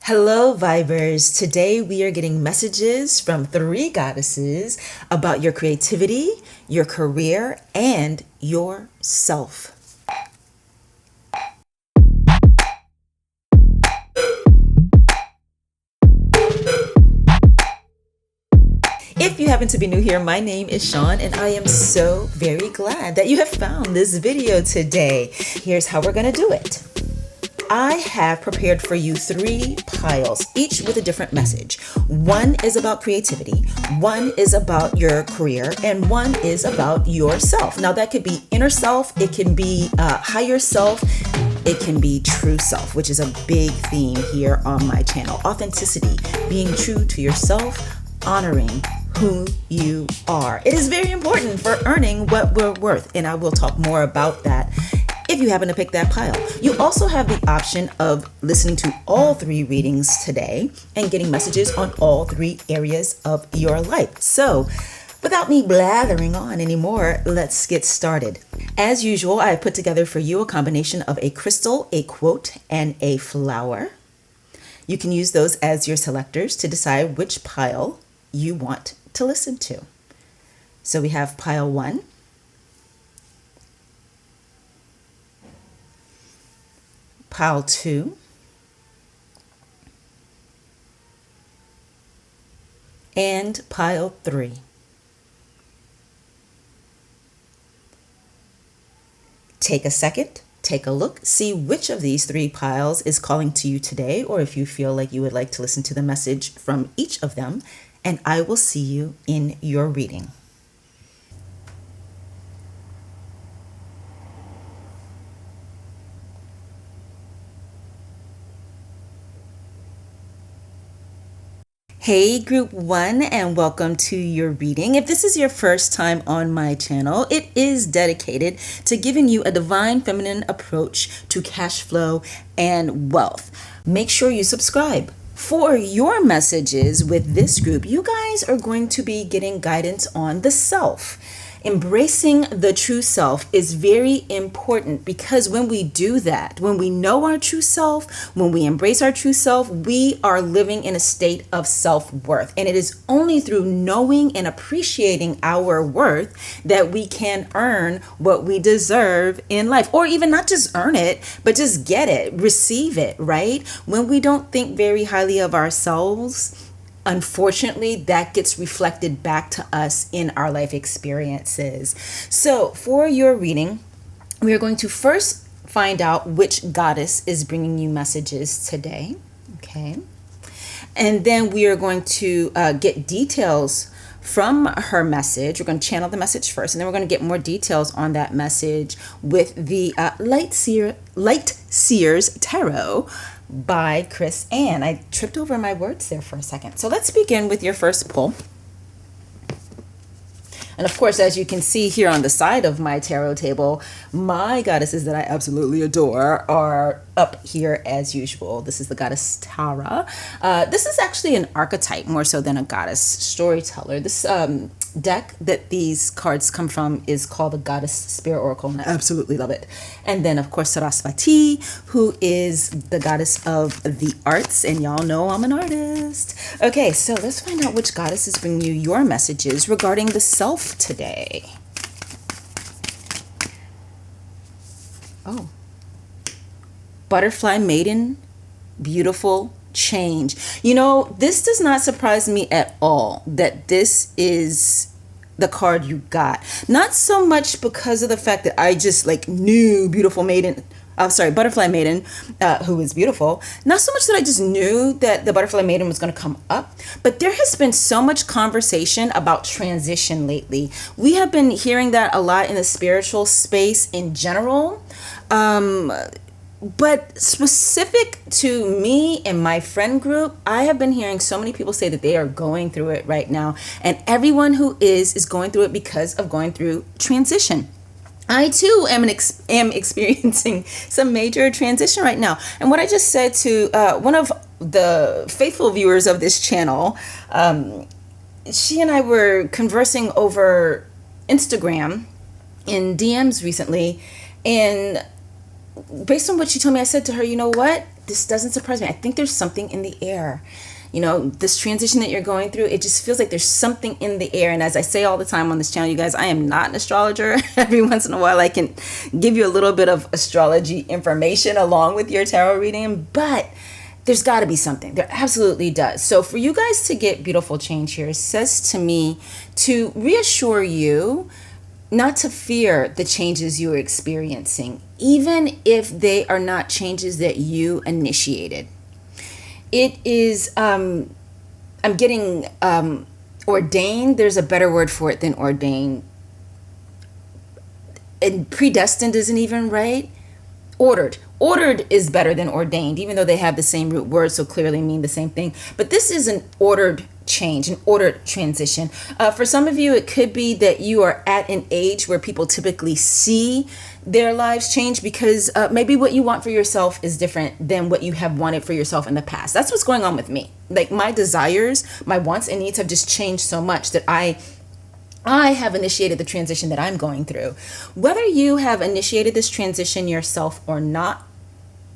Hello, Vibers. Today we are getting messages from three goddesses about your creativity, your career, and yourself. If you happen to be new here, my name is Shon, and I am so very glad that you have found this video today. Here's how we're going to do it. I have prepared for you three piles, each with a different message. One is about creativity, one is about your career, and one is about yourself. Now that could be inner self, it can be higher self, it can be true self, which is a big theme here on my channel. Authenticity, being true to yourself, honoring who you are. It is very important for earning what we're worth, and I will talk more about that if you happen to pick that pile. You also have the option of listening to all three readings today and getting messages on all three areas of your life. So, without me blathering on anymore, let's get started. As usual, I have put together for you a combination of a crystal, a quote, and a flower. You can use those as your selectors to decide which pile you want to listen to. So we have pile 1, pile 2, and pile 3. Take a second, take a look, see which of these three piles is calling to you today, or if you feel like you would like to listen to the message from each of them, and I will see you in your reading. Hey group 1, and welcome to your reading. If this is your first time on my channel, it is dedicated to giving you a divine feminine approach to cash flow and wealth. Make sure you subscribe. For your messages with this group, you guys are going to be getting guidance on the self. Embracing the true self is very important because when we do that, when we know our true self, when we embrace our true self, we are living in a state of self-worth. And it is only through knowing and appreciating our worth that we can earn what we deserve in life. Or even not just earn it, but just get it, receive it, right? When we don't think very highly of ourselves, unfortunately, that gets reflected back to us in our life experiences. So for your reading, we are going to first find out which goddess is bringing you messages today. Okay. And then we are going to get details from her message. We're going to channel the message first, and then we're going to get more details on that message with the Light Seers Tarot by Chris Ann. I tripped over my words there for a second. So let's begin with your first pull. And of course, as you can see here on the side of my tarot table, my goddesses that I absolutely adore are up here as usual. This is the goddess Tara. This is actually an archetype more so than a goddess storyteller. This deck that these cards come from is called the Goddess Spirit Oracle, and I absolutely love it. And then, of course, Saraswati, who is the goddess of the arts, and y'all know I'm an artist. Okay, so let's find out which goddess is bringing you your messages regarding the self today. Oh. Butterfly Maiden, beautiful change. You know, this does not surprise me at all that this is the card you got. Not so much because of the fact that I just knew Butterfly Maiden, who is beautiful. Not so much that I just knew that the Butterfly Maiden was going to come up, but there has been so much conversation about transition lately. We have been hearing that a lot in the spiritual space in general. But specific to me and my friend group, I have been hearing so many people say that they are going through it right now. And everyone who is going through it because of going through transition. I too am experiencing some major transition right now. And what I just said to one of the faithful viewers of this channel, she and I were conversing over Instagram in DMs recently, and based on what she told me, I said to her, you know what? This doesn't surprise me. I think there's something in the air. You know, this transition that you're going through, it just feels like there's something in the air. And as I say all the time on this channel, you guys, I am not an astrologer. Every once in a while, I can give you a little bit of astrology information along with your tarot reading, but there's got to be something. There absolutely does. So for you guys to get beautiful change here, it says to me to reassure you not to fear the changes you are experiencing, even if they are not changes that you initiated. It is, I'm getting ordained. There's a better word for it than ordained. And predestined isn't even right. Ordered. Ordered is better than ordained, even though they have the same root word, so clearly mean the same thing. But this is an ordered change, an ordered transition. For some of you, it could be that you are at an age where people typically see their lives change because maybe what you want for yourself is different than what you have wanted for yourself in the past. That's what's going on with me. Like my desires, my wants and needs have just changed so much that I have initiated the transition that I'm going through. Whether you have initiated this transition yourself or not,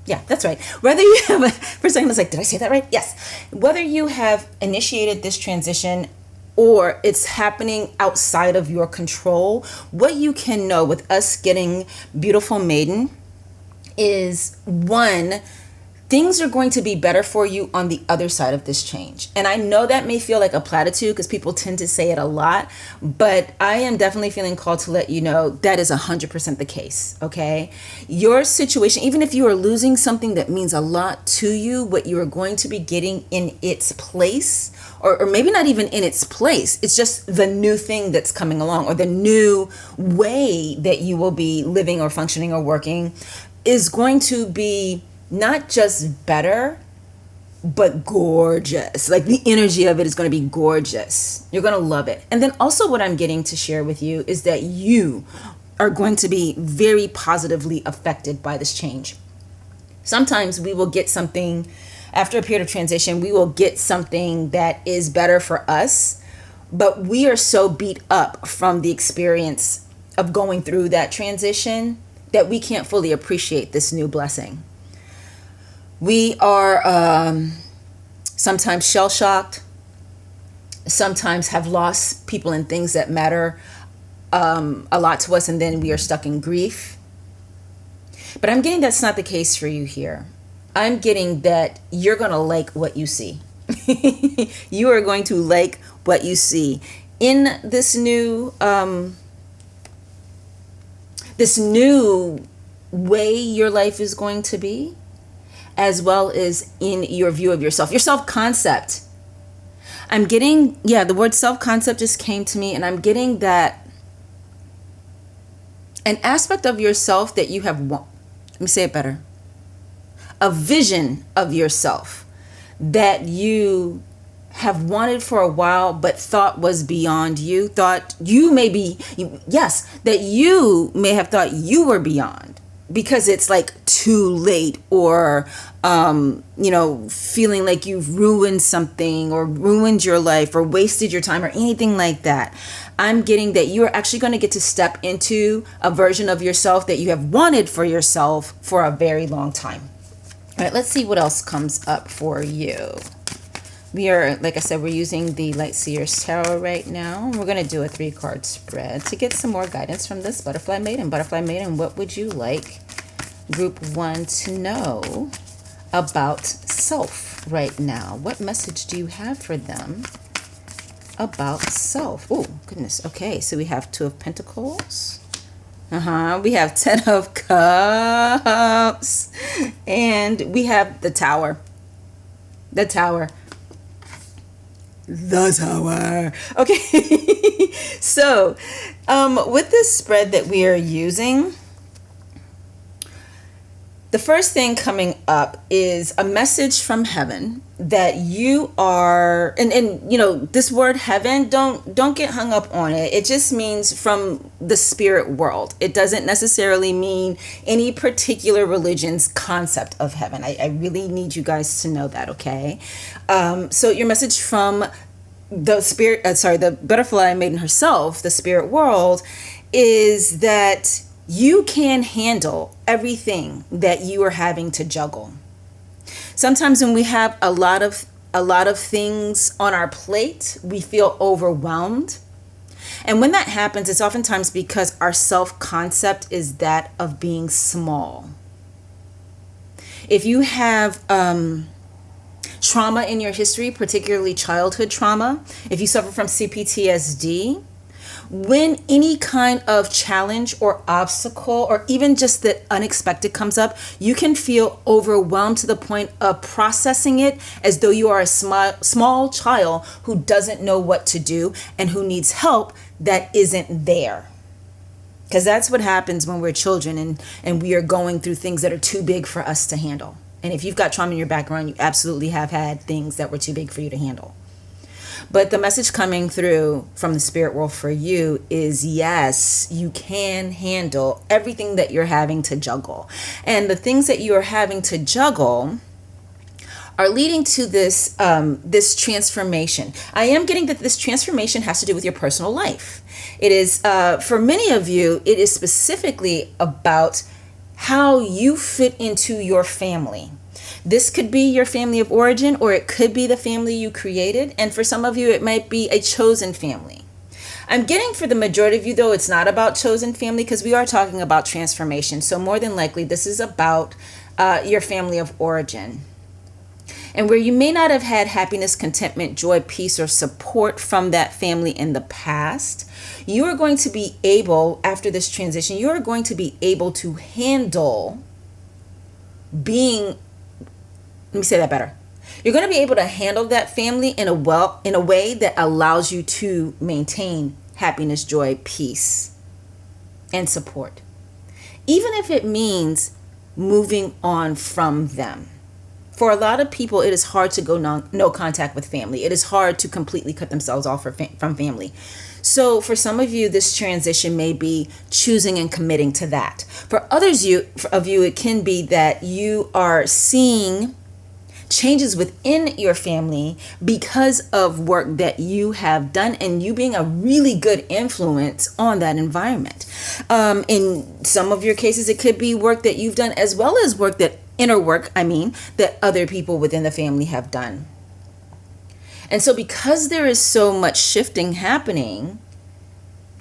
yeah, that's right. Whether you have, for a second I was like, did I say that right? Yes. Whether you have initiated this transition or it's happening outside of your control, what you can know with us getting beautiful maiden is, one, things are going to be better for you on the other side of this change. And I know that may feel like a platitude because people tend to say it a lot, but I am definitely feeling called to let you know that is 100% the case, okay? Your situation, even if you are losing something that means a lot to you, what you are going to be getting in its place, or maybe not even in its place, it's just the new thing that's coming along, or the new way that you will be living or functioning or working is going to be not just better, but gorgeous. Like the energy of it is going to be gorgeous. You're going to love it. And then also what I'm getting to share with you is that you are going to be very positively affected by this change. Sometimes we will get something after a period of transition, we will get something that is better for us, but we are so beat up from the experience of going through that transition that we can't fully appreciate this new blessing. We are sometimes shell-shocked, sometimes have lost people and things that matter a lot to us, and then we are stuck in grief. But I'm getting that's not the case for you here. I'm getting that you're going to like what you see. You are going to like what you see in this new way your life is going to be, as well as in your view of yourself, your self-concept. I'm getting, the word self-concept just came to me, and I'm getting that an aspect of yourself that you have, let me say it better, a vision of yourself that you have wanted for a while but thought was beyond you, that you may have thought you were beyond because it's like too late, or feeling like you've ruined something or ruined your life or wasted your time or anything like that. I'm getting that you're actually going to get to step into a version of yourself that you have wanted for yourself for a very long time. All right, let's see what else comes up for you. We are, like I said, we're using the Light Seers Tarot right now. We're going to do a 3-card spread to get some more guidance from this Butterfly Maiden. Butterfly Maiden, what would you like Group 1 to know about self right now? What message do you have for them about self? Oh, goodness. Okay, so we have 2 of Pentacles. We have 10 of Cups. And we have the Tower. The Tower. The Tower. Okay. So, with this spread that we are using, the first thing coming up is a message from heaven that you are, and this word heaven, don't get hung up on it. It just means from the spirit world. It doesn't necessarily mean any particular religion's concept of heaven. I really need you guys to know that, okay? So your message from the spirit, the Butterfly Maiden herself, the spirit world, is that you can handle everything that you are having to juggle. Sometimes when we have a lot of things on our plate, we feel overwhelmed. And when that happens, it's oftentimes because our self-concept is that of being small. If you have trauma in your history, particularly childhood trauma, if you suffer from CPTSD, when any kind of challenge or obstacle or even just the unexpected comes up, you can feel overwhelmed to the point of processing it as though you are a small child who doesn't know what to do and who needs help that isn't there. Because that's what happens when we're children and we are going through things that are too big for us to handle. And if you've got trauma in your background, you absolutely have had things that were too big for you to handle. But the message coming through from the spirit world for you is, yes, you can handle everything that you're having to juggle. And the things that you are having to juggle are leading to this this transformation. I am getting that this transformation has to do with your personal life. It is, for many of you, it is specifically about how you fit into your family. This could be your family of origin, or it could be the family you created. And for some of you, it might be a chosen family. I'm getting for the majority of you, though, it's not about chosen family because we are talking about transformation. So more than likely, this is about your family of origin. And where you may not have had happiness, contentment, joy, peace, or support from that family in the past, you are going to be able, after this transition, you are going to be able to handle being, let me say that better. You're going to be able to handle that family in a way that allows you to maintain happiness, joy, peace, and support. Even if it means moving on from them. For a lot of people, it is hard to go no contact with family. It is hard to completely cut themselves off from family. So for some of you, this transition may be choosing and committing to that. For others of you, it can be that you are seeing changes within your family because of work that you have done and you being a really good influence on that environment. In some of your cases, it could be work that you've done as well as inner work, that other people within the family have done. And so because there is so much shifting happening,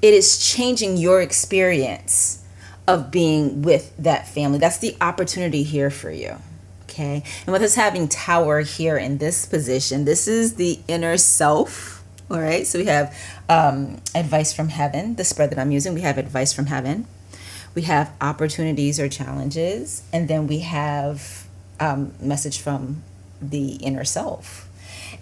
it is changing your experience of being with that family. That's the opportunity here for you. Okay. And with us having Tower here in this position, this is the inner self. All right. So we have advice from heaven, the spread that I'm using. We have advice from heaven. We have opportunities or challenges. And then we have message from the inner self.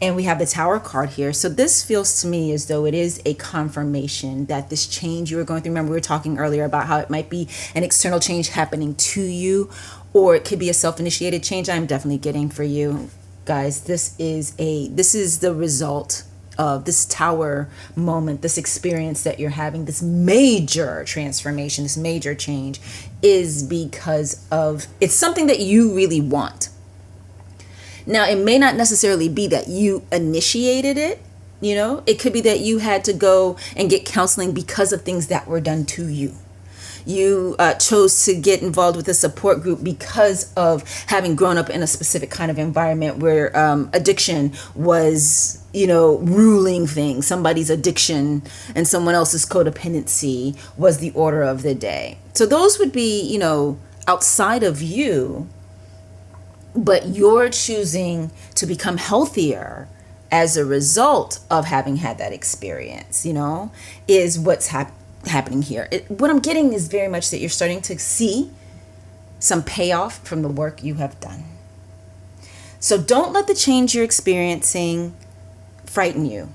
And we have the Tower card here. So this feels to me as though it is a confirmation that this change you were going through, remember we were talking earlier about how it might be an external change happening to you, or it could be a self-initiated change. I'm definitely getting for you guys. This is the result of this Tower moment, this experience that you're having, this major transformation, this major change is because of, it's something that you really want. Now, it may not necessarily be that you initiated it, it could be that you had to go and get counseling because of things that were done to you. You chose to get involved with a support group because of having grown up in a specific kind of environment where addiction was, ruling things. Somebody's addiction and someone else's codependency was the order of the day. So those would be, outside of you, but you're choosing to become healthier as a result of having had that experience, is what's happening here. What I'm getting is very much that you're starting to see some payoff from the work you have done. So don't let the change you're experiencing frighten you,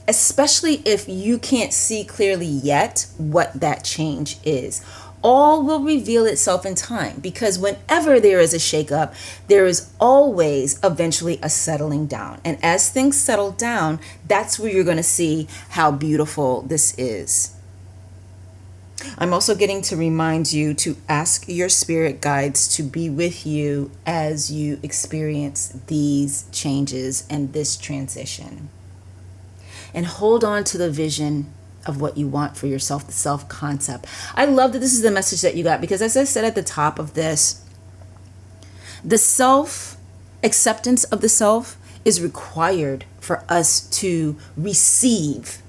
especially if you can't see clearly yet what that change is. All will reveal itself in time, because whenever there is a shakeup, there is always eventually a settling down. And as things settle down, that's where you're going to see how beautiful this is. I'm also getting to remind you to ask your spirit guides to be with you as you experience these changes and this transition. And hold on to the vision of what you want for yourself, the self-concept. I love that this is the message that you got, because as I said at the top of this, the self-acceptance of the self is required for us to receive,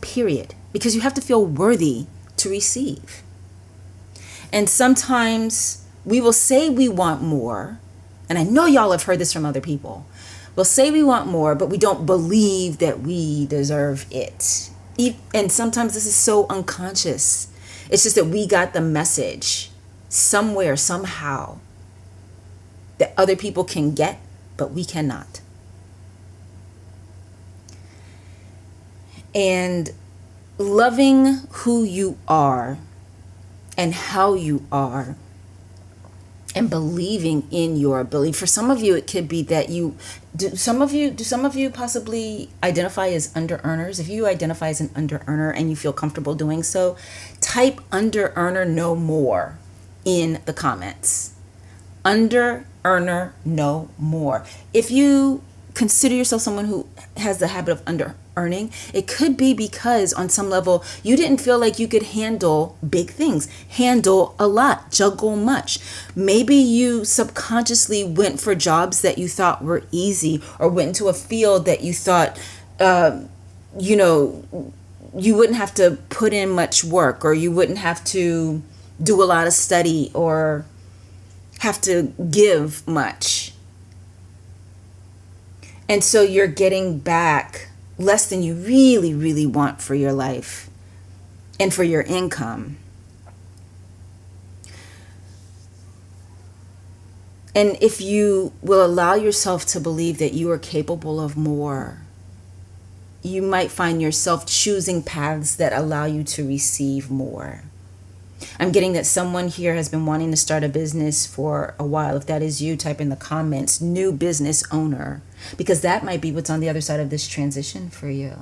period. Because you have to feel worthy to receive. And sometimes we will say we want more, and I know y'all have heard this from other people. We'll say we want more, but we don't believe that we deserve it. And sometimes this is so unconscious. It's just that we got the message somewhere, somehow, that other people can get, but we cannot. And loving who you are and how you are, and believing in your ability. For some of you, it could be that do some of you possibly identify as under earners? If you identify as an under earner and you feel comfortable doing so, type under earner no more in the comments. Under earner no more. If you consider yourself someone who has the habit of under earning, it could be because on some level you didn't feel like you could handle big things, handle a lot, juggle much. Maybe you subconsciously went for jobs that you thought were easy, or went into a field that you thought you wouldn't have to put in much work, or you wouldn't have to do a lot of study or have to give much. And so you're getting back less than you really, really want for your life and for your income. And if you will allow yourself to believe that you are capable of more, you might find yourself choosing paths that allow you to receive more. I'm getting that someone here has been wanting to start a business for a while. If that is you, type in the comments, new business owner, because that might be what's on the other side of this transition for you.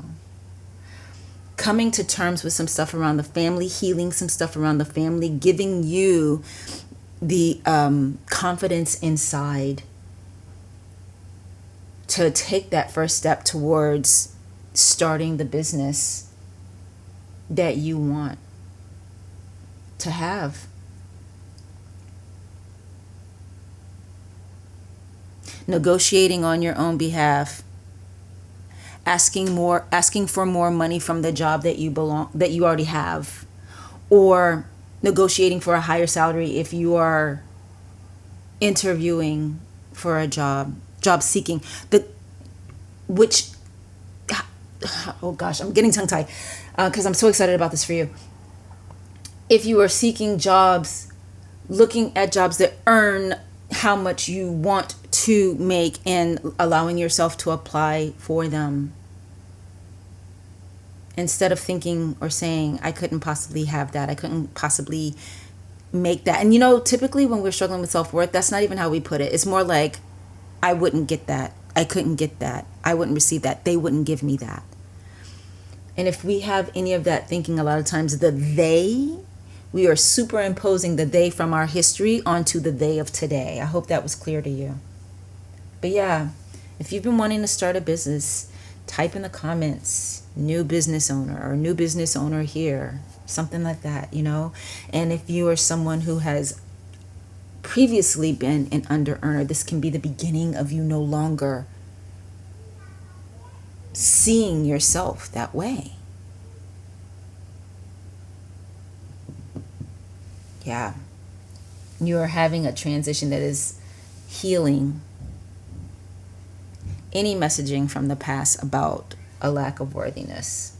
Coming to terms with some stuff around the family, healing some stuff around the family, giving you the confidence inside to take that first step towards starting the business that you want to have. Negotiating on your own behalf, asking for more money from the job that you already have, or negotiating for a higher salary if you are interviewing for a job seeking, oh gosh, I'm getting tongue tied because I'm so excited about this for you. If you are seeking jobs, looking at jobs that earn how much you want to make and allowing yourself to apply for them, instead of thinking or saying, I couldn't possibly have that, I couldn't possibly make that. And typically when we're struggling with self-worth, that's not even how we put it. It's more like, I wouldn't get that, I couldn't get that, I wouldn't receive that, they wouldn't give me that. And if we have any of that thinking, a lot of times we are superimposing the they from our history onto the they of today. I hope that was clear to you. But yeah, if you've been wanting to start a business, type in the comments, new business owner, or new business owner here, something like that, And if you are someone who has previously been an under earner, this can be the beginning of you no longer seeing yourself that way. Yeah, you are having a transition that is healing any messaging from the past about a lack of worthiness,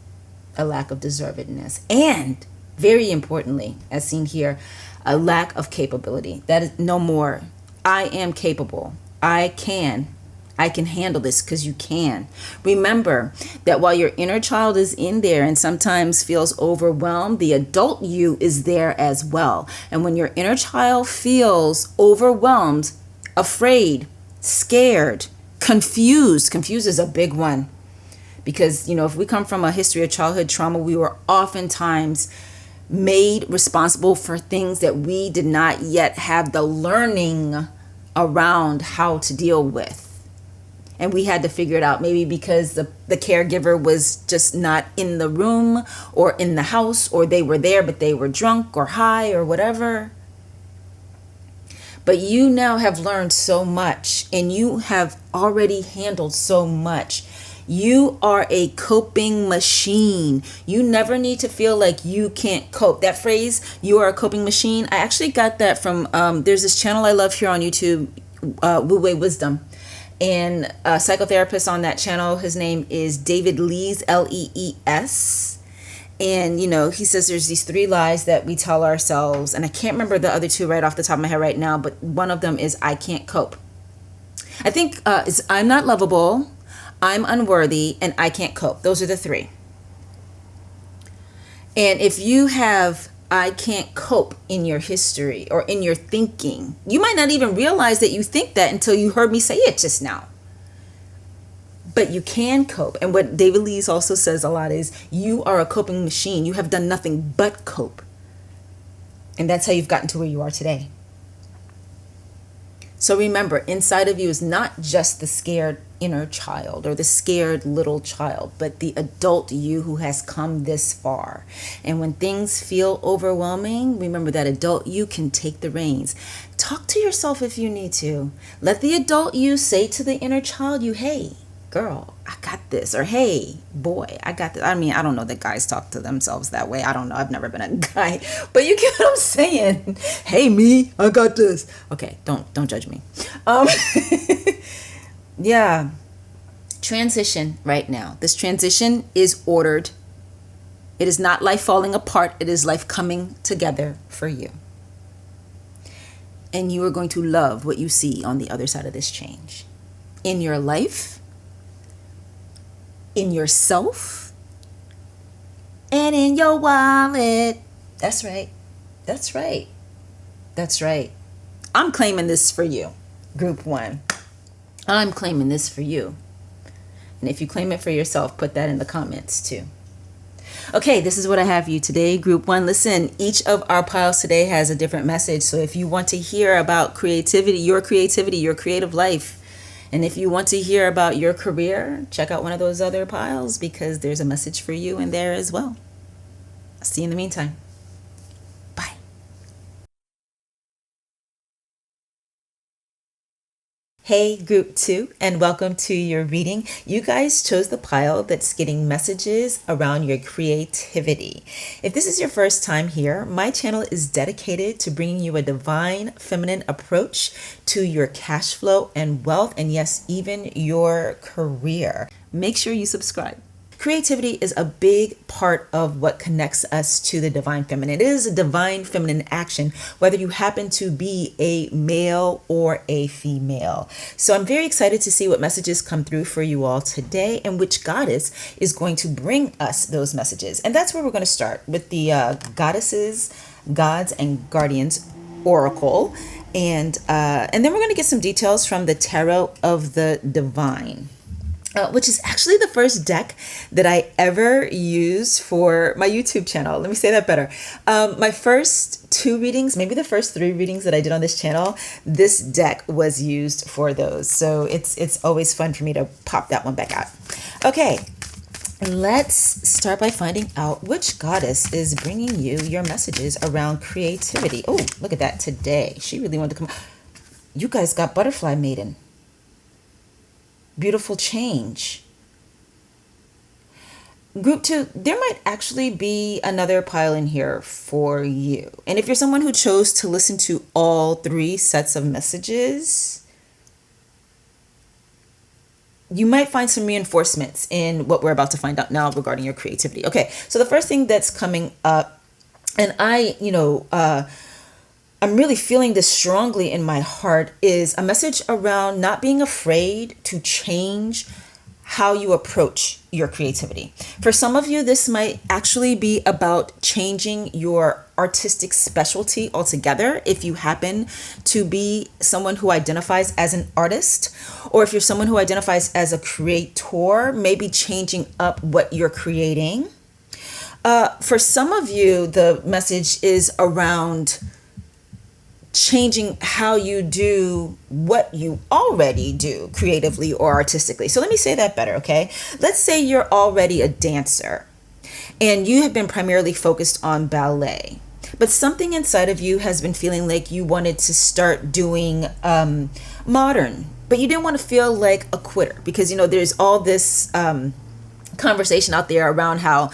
a lack of deservedness, and very importantly, as seen here, a lack of capability. That is no more. I am capable. I can handle this, because you can. Remember that while your inner child is in there and sometimes feels overwhelmed, the adult you is there as well. And when your inner child feels overwhelmed, afraid, scared, confused is a big one. Because, if we come from a history of childhood trauma, we were oftentimes made responsible for things that we did not yet have the learning around how to deal with. and we had to figure it out, maybe because the caregiver was just not in the room or in the house, or they were there but they were drunk or high or whatever. But you now have learned so much, and you have already handled so much. You are a coping machine. You never need to feel like you can't cope. That phrase, you are a coping machine, I actually got that from, there's this channel I love here on YouTube, Wu Wei Wisdom. And a psychotherapist on that channel, his name is David Lees, Lees. And, he says there's these 3 lies that we tell ourselves. And I can't remember the other 2 right off the top of my head right now, but one of them is I can't cope. I think it's I'm not lovable, I'm unworthy, and I can't cope. Those are the 3. And if you have I can't cope in your history or in your thinking, you might not even realize that you think that until you heard me say it just now. But you can cope. And what David Lees also says a lot is you are a coping machine. You have done nothing but cope. And that's how you've gotten to where you are today. So remember, inside of you is not just the scared inner child or the scared little child, but the adult you who has come this far. And when things feel overwhelming, remember that adult you can take the reins. Talk to yourself if you need to. Let the adult you say to the inner child you, hey, girl, I got this. Or, hey, boy, I got this. I mean, I don't know that guys talk to themselves that way. I don't know. I've never been a guy. But you get what I'm saying. Hey, me, I got this. Okay, don't judge me. Yeah. Transition right now. This transition is ordered. It is not life falling apart. It is life coming together for you. And you are going to love what you see on the other side of this change. In your life, in yourself, and in your wallet. That's right. That's right. That's right. I'm claiming this for you, Group 1. I'm claiming this for you. And if you claim it for yourself, put that in the comments too. Okay, this is what I have for you today, Group 1. Listen, each of our piles today has a different message. So if you want to hear about creativity, your creative life, and if you want to hear about your career, check out one of those other piles because there's a message for you in there as well. I'll see you in the meantime. Bye. Hey, Group 2, and welcome to your reading. You guys chose the pile that's getting messages around your creativity. If this is your first time here, my channel is dedicated to bringing you a divine feminine approach to your cash flow and wealth, and yes, even your career. Make sure you subscribe. Creativity is a big part of what connects us to the divine feminine. It is a divine feminine action, whether you happen to be a male or a female. So I'm very excited to see what messages come through for you all today and which goddess is going to bring us those messages. And that's where we're going to start with the goddesses, gods, and guardians oracle. And then we're going to get some details from the Tarot of the Divine. Which is actually the first deck that I ever used for my YouTube channel. Let me say that better. My first 2 readings, maybe the first 3 readings that I did on this channel, this deck was used for those. So it's always fun for me to pop that one back out. Okay, let's start by finding out which goddess is bringing you your messages around creativity. Oh, look at that today. She really wanted to come. You guys got Butterfly Maiden. Beautiful change. Group 2, there might actually be another pile in here for you. And if you're someone who chose to listen to all 3 sets of messages, you might find some reinforcements in what we're about to find out now regarding your creativity. Okay, so the first thing that's coming up, and I'm really feeling this strongly in my heart, is a message around not being afraid to change how you approach your creativity. For some of you, this might actually be about changing your artistic specialty altogether. If you happen to be someone who identifies as an artist, or if you're someone who identifies as a creator, maybe changing up what you're creating. For some of you, the message is around changing how you do what you already do creatively or artistically. So let me say that better, okay? Let's say you're already a dancer and you have been primarily focused on ballet, but something inside of you has been feeling like you wanted to start doing modern, but you didn't want to feel like a quitter because, there's all this conversation out there around how,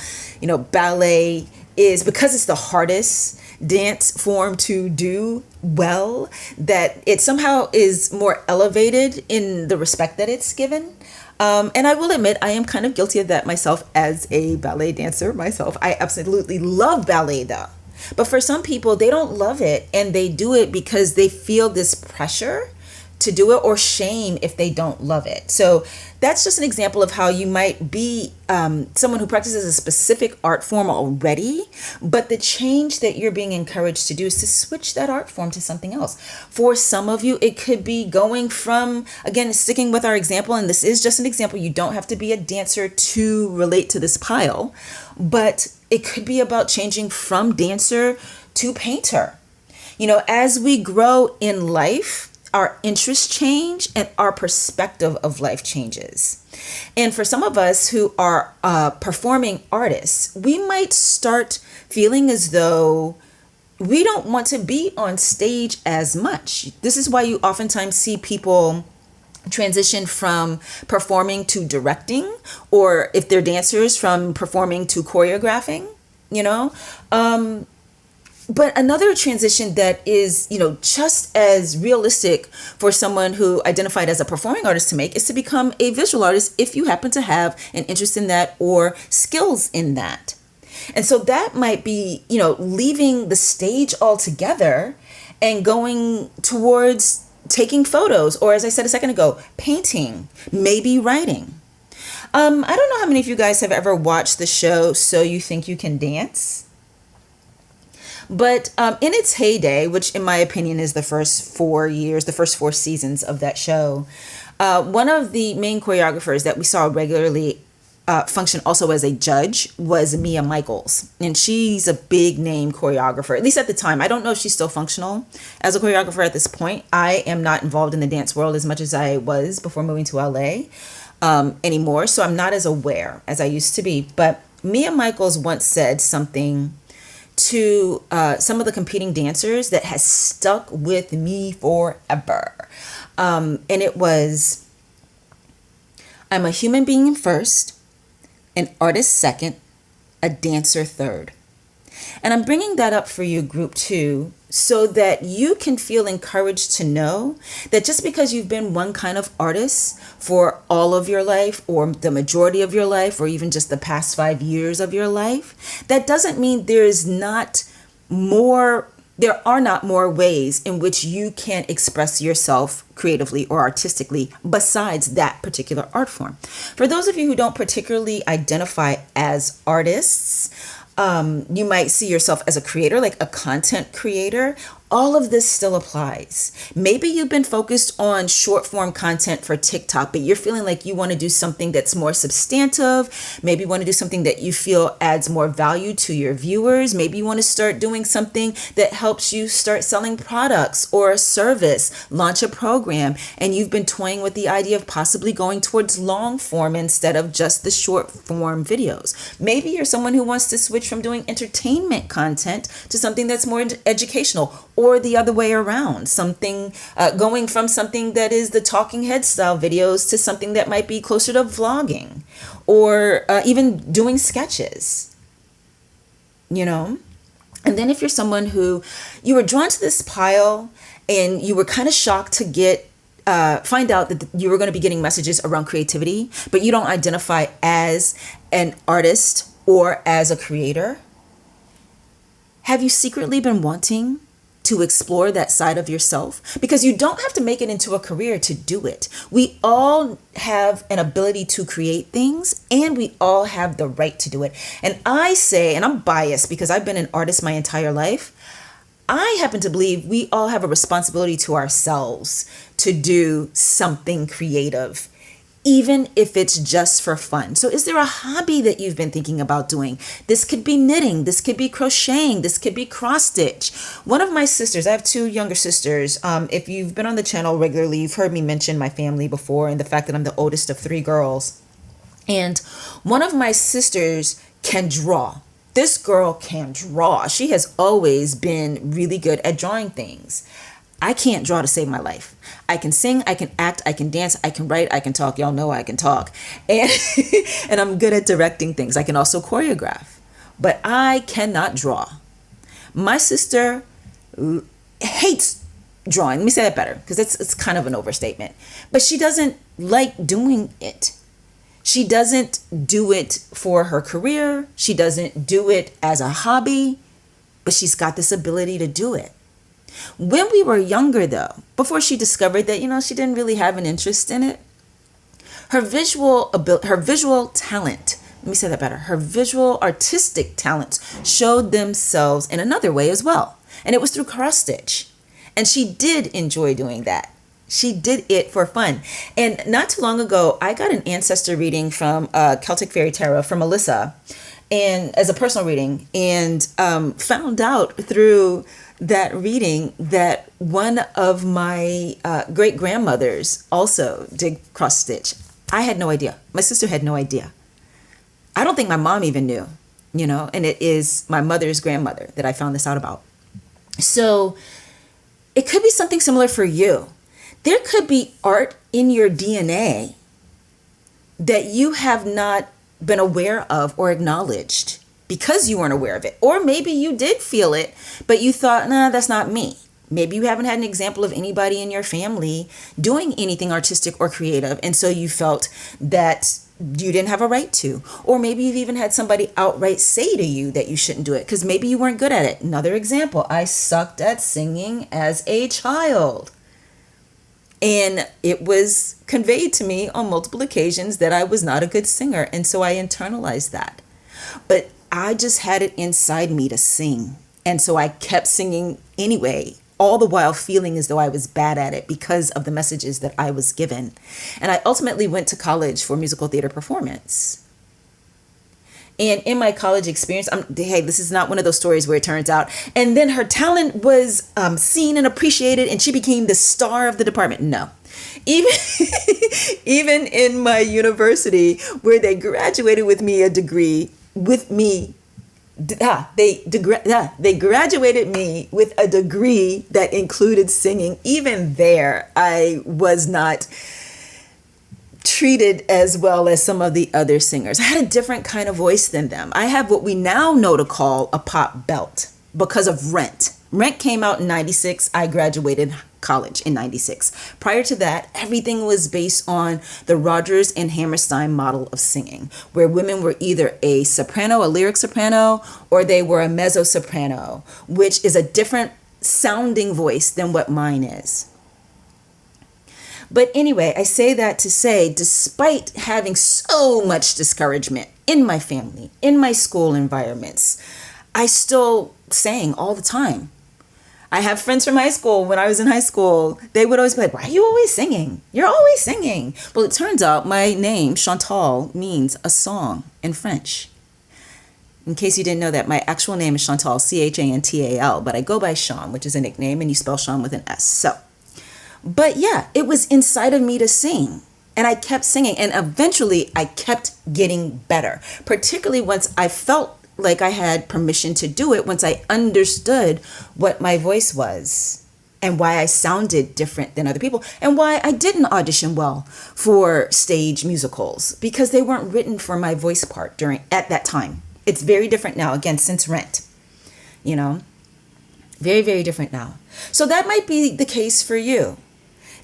ballet is, because it's the hardest dance form to do well, that it somehow is more elevated in the respect that it's given. And I will admit, I am kind of guilty of that myself as a ballet dancer myself. I absolutely love ballet though. But for some people, they don't love it and they do it because they feel this pressure to do it or shame if they don't love it. So that's just an example of how you might be someone who practices a specific art form already, but the change that you're being encouraged to do is to switch that art form to something else. For some of you, it could be going from, again, sticking with our example, and this is just an example, you don't have to be a dancer to relate to this pile, but it could be about changing from dancer to painter. As we grow in life, our interests change and our perspective of life changes. And for some of us who are performing artists, we might start feeling as though we don't want to be on stage as much. This is why you oftentimes see people transition from performing to directing, or if they're dancers, from performing to choreographing, But another transition that is, just as realistic for someone who identified as a performing artist to make is to become a visual artist if you happen to have an interest in that or skills in that. And so that might be, leaving the stage altogether and going towards taking photos, or as I said a second ago, painting, maybe writing. I don't know how many of you guys have ever watched the show So You Think You Can Dance? But in its heyday, which in my opinion is the first 4 seasons of that show, one of the main choreographers that we saw regularly function also as a judge was Mia Michaels. And she's a big name choreographer, at least at the time. I don't know if she's still functional as a choreographer at this point. I am not involved in the dance world as much as I was before moving to LA anymore. So I'm not as aware as I used to be. But Mia Michaels once said something to some of the competing dancers that has stuck with me forever. And it was, I'm a human being first, an artist second, a dancer third. And I'm bringing that up for you, group two, so that you can feel encouraged to know that just because you've been one kind of artist for all of your life, or the majority of your life, or even just the past 5 years of your life, that doesn't mean there are not more ways in which you can express yourself creatively or artistically besides that particular art form. For those of you who don't particularly identify as artists, you might see yourself as a creator, like a content creator. All of this still applies. Maybe you've been focused on short form content for TikTok, but you're feeling like you want to do something that's more substantive. Maybe you want to do something that you feel adds more value to your viewers. Maybe you want to start doing something that helps you start selling products or a service, launch a program, and you've been toying with the idea of possibly going towards long form instead of just the short form videos. Maybe you're someone who wants to switch from doing entertainment content to something that's more educational, or the other way around, something going from something that is the talking head style videos to something that might be closer to vlogging, or even doing sketches, And then if you're someone who you were drawn to this pile and you were kind of shocked to find out that you were going to be getting messages around creativity, but you don't identify as an artist or as a creator, have you secretly been wanting to explore that side of yourself? Because you don't have to make it into a career to do it. We all have an ability to create things, and we all have the right to do it. And I say, and I'm biased because I've been an artist my entire life, I happen to believe we all have a responsibility to ourselves to do something creative even if it's just for fun. So is there a hobby that you've been thinking about doing? This could be knitting, this could be crocheting, this could be cross stitch. One of my sisters, I have two younger sisters. If you've been on the channel regularly, you've heard me mention my family before and the fact that I'm the oldest of three girls. And one of my sisters can draw. This girl can draw. She has always been really good at drawing things. I can't draw to save my life. I can sing, I can act, I can dance, I can write, I can talk. Y'all know I can talk. And, and I'm good at directing things. I can also choreograph. But I cannot draw. My sister hates drawing. Let me say that better, because it's kind of an overstatement. But she doesn't like doing it. She doesn't do it for her career. She doesn't do it as a hobby. But she's got this ability to do it. When we were younger, though, before she discovered that, she didn't really have an interest in it, her visual talent, let me say that better, her visual artistic talents showed themselves in another way as well. And it was through cross stitch. And she did enjoy doing that. She did it for fun. And not too long ago, I got an ancestor reading from Celtic Fairy Tarot from Melissa, and as a personal reading, and found out through that reading that one of my great grandmothers also did cross stitch. I had no idea. My sister had no idea. I don't think my mom even knew, and it is my mother's grandmother that I found this out about. So it could be something similar for you. There could be art in your DNA that you have not been aware of or acknowledged because you weren't aware of it. Or maybe you did feel it, but you thought, nah, that's not me. Maybe you haven't had an example of anybody in your family doing anything artistic or creative, and so you felt that you didn't have a right to. Or maybe you've even had somebody outright say to you that you shouldn't do it because maybe you weren't good at it. Another example, I sucked at singing as a child. And it was conveyed to me on multiple occasions that I was not a good singer, and so I internalized that. But I just had it inside me to sing. And so I kept singing anyway, all the while feeling as though I was bad at it because of the messages that I was given. And I ultimately went to college for musical theater performance. And in my college experience, hey, this is not one of those stories where it turns out, and then her talent was seen and appreciated and she became the star of the department. No. Even in my university where they graduated with me a degree, they graduated me with a degree that included singing. Even there, I was not treated as well as some of the other singers. I had a different kind of voice than them. I have what we now know to call a pop belt because of Rent. Rent came out in 96. I graduated college in 96. Prior to that, everything was based on the Rodgers and Hammerstein model of singing, where women were either a soprano, a lyric soprano, or they were a mezzo soprano, which is a different sounding voice than what mine is. But anyway, I say that to say, despite having so much discouragement in my family, in my school environments, I still sang all the time. I have friends from high school. When I was in high school, they would always be like, why are you always singing? You're always singing. Well, it turns out my name, Chantal, means a song in French. In case you didn't know that, my actual name is Chantal, Chantal, but I go by Shon, which is a nickname, and you spell Shon with an S. So. But yeah, it was inside of me to sing, and I kept singing, and eventually I kept getting better, particularly once I felt like I had permission to do it, once I understood what my voice was and why I sounded different than other people and why I didn't audition well for stage musicals, because they weren't written for my voice part at that time. It's very different now, again, since Rent, very, very different now. So that might be the case for you,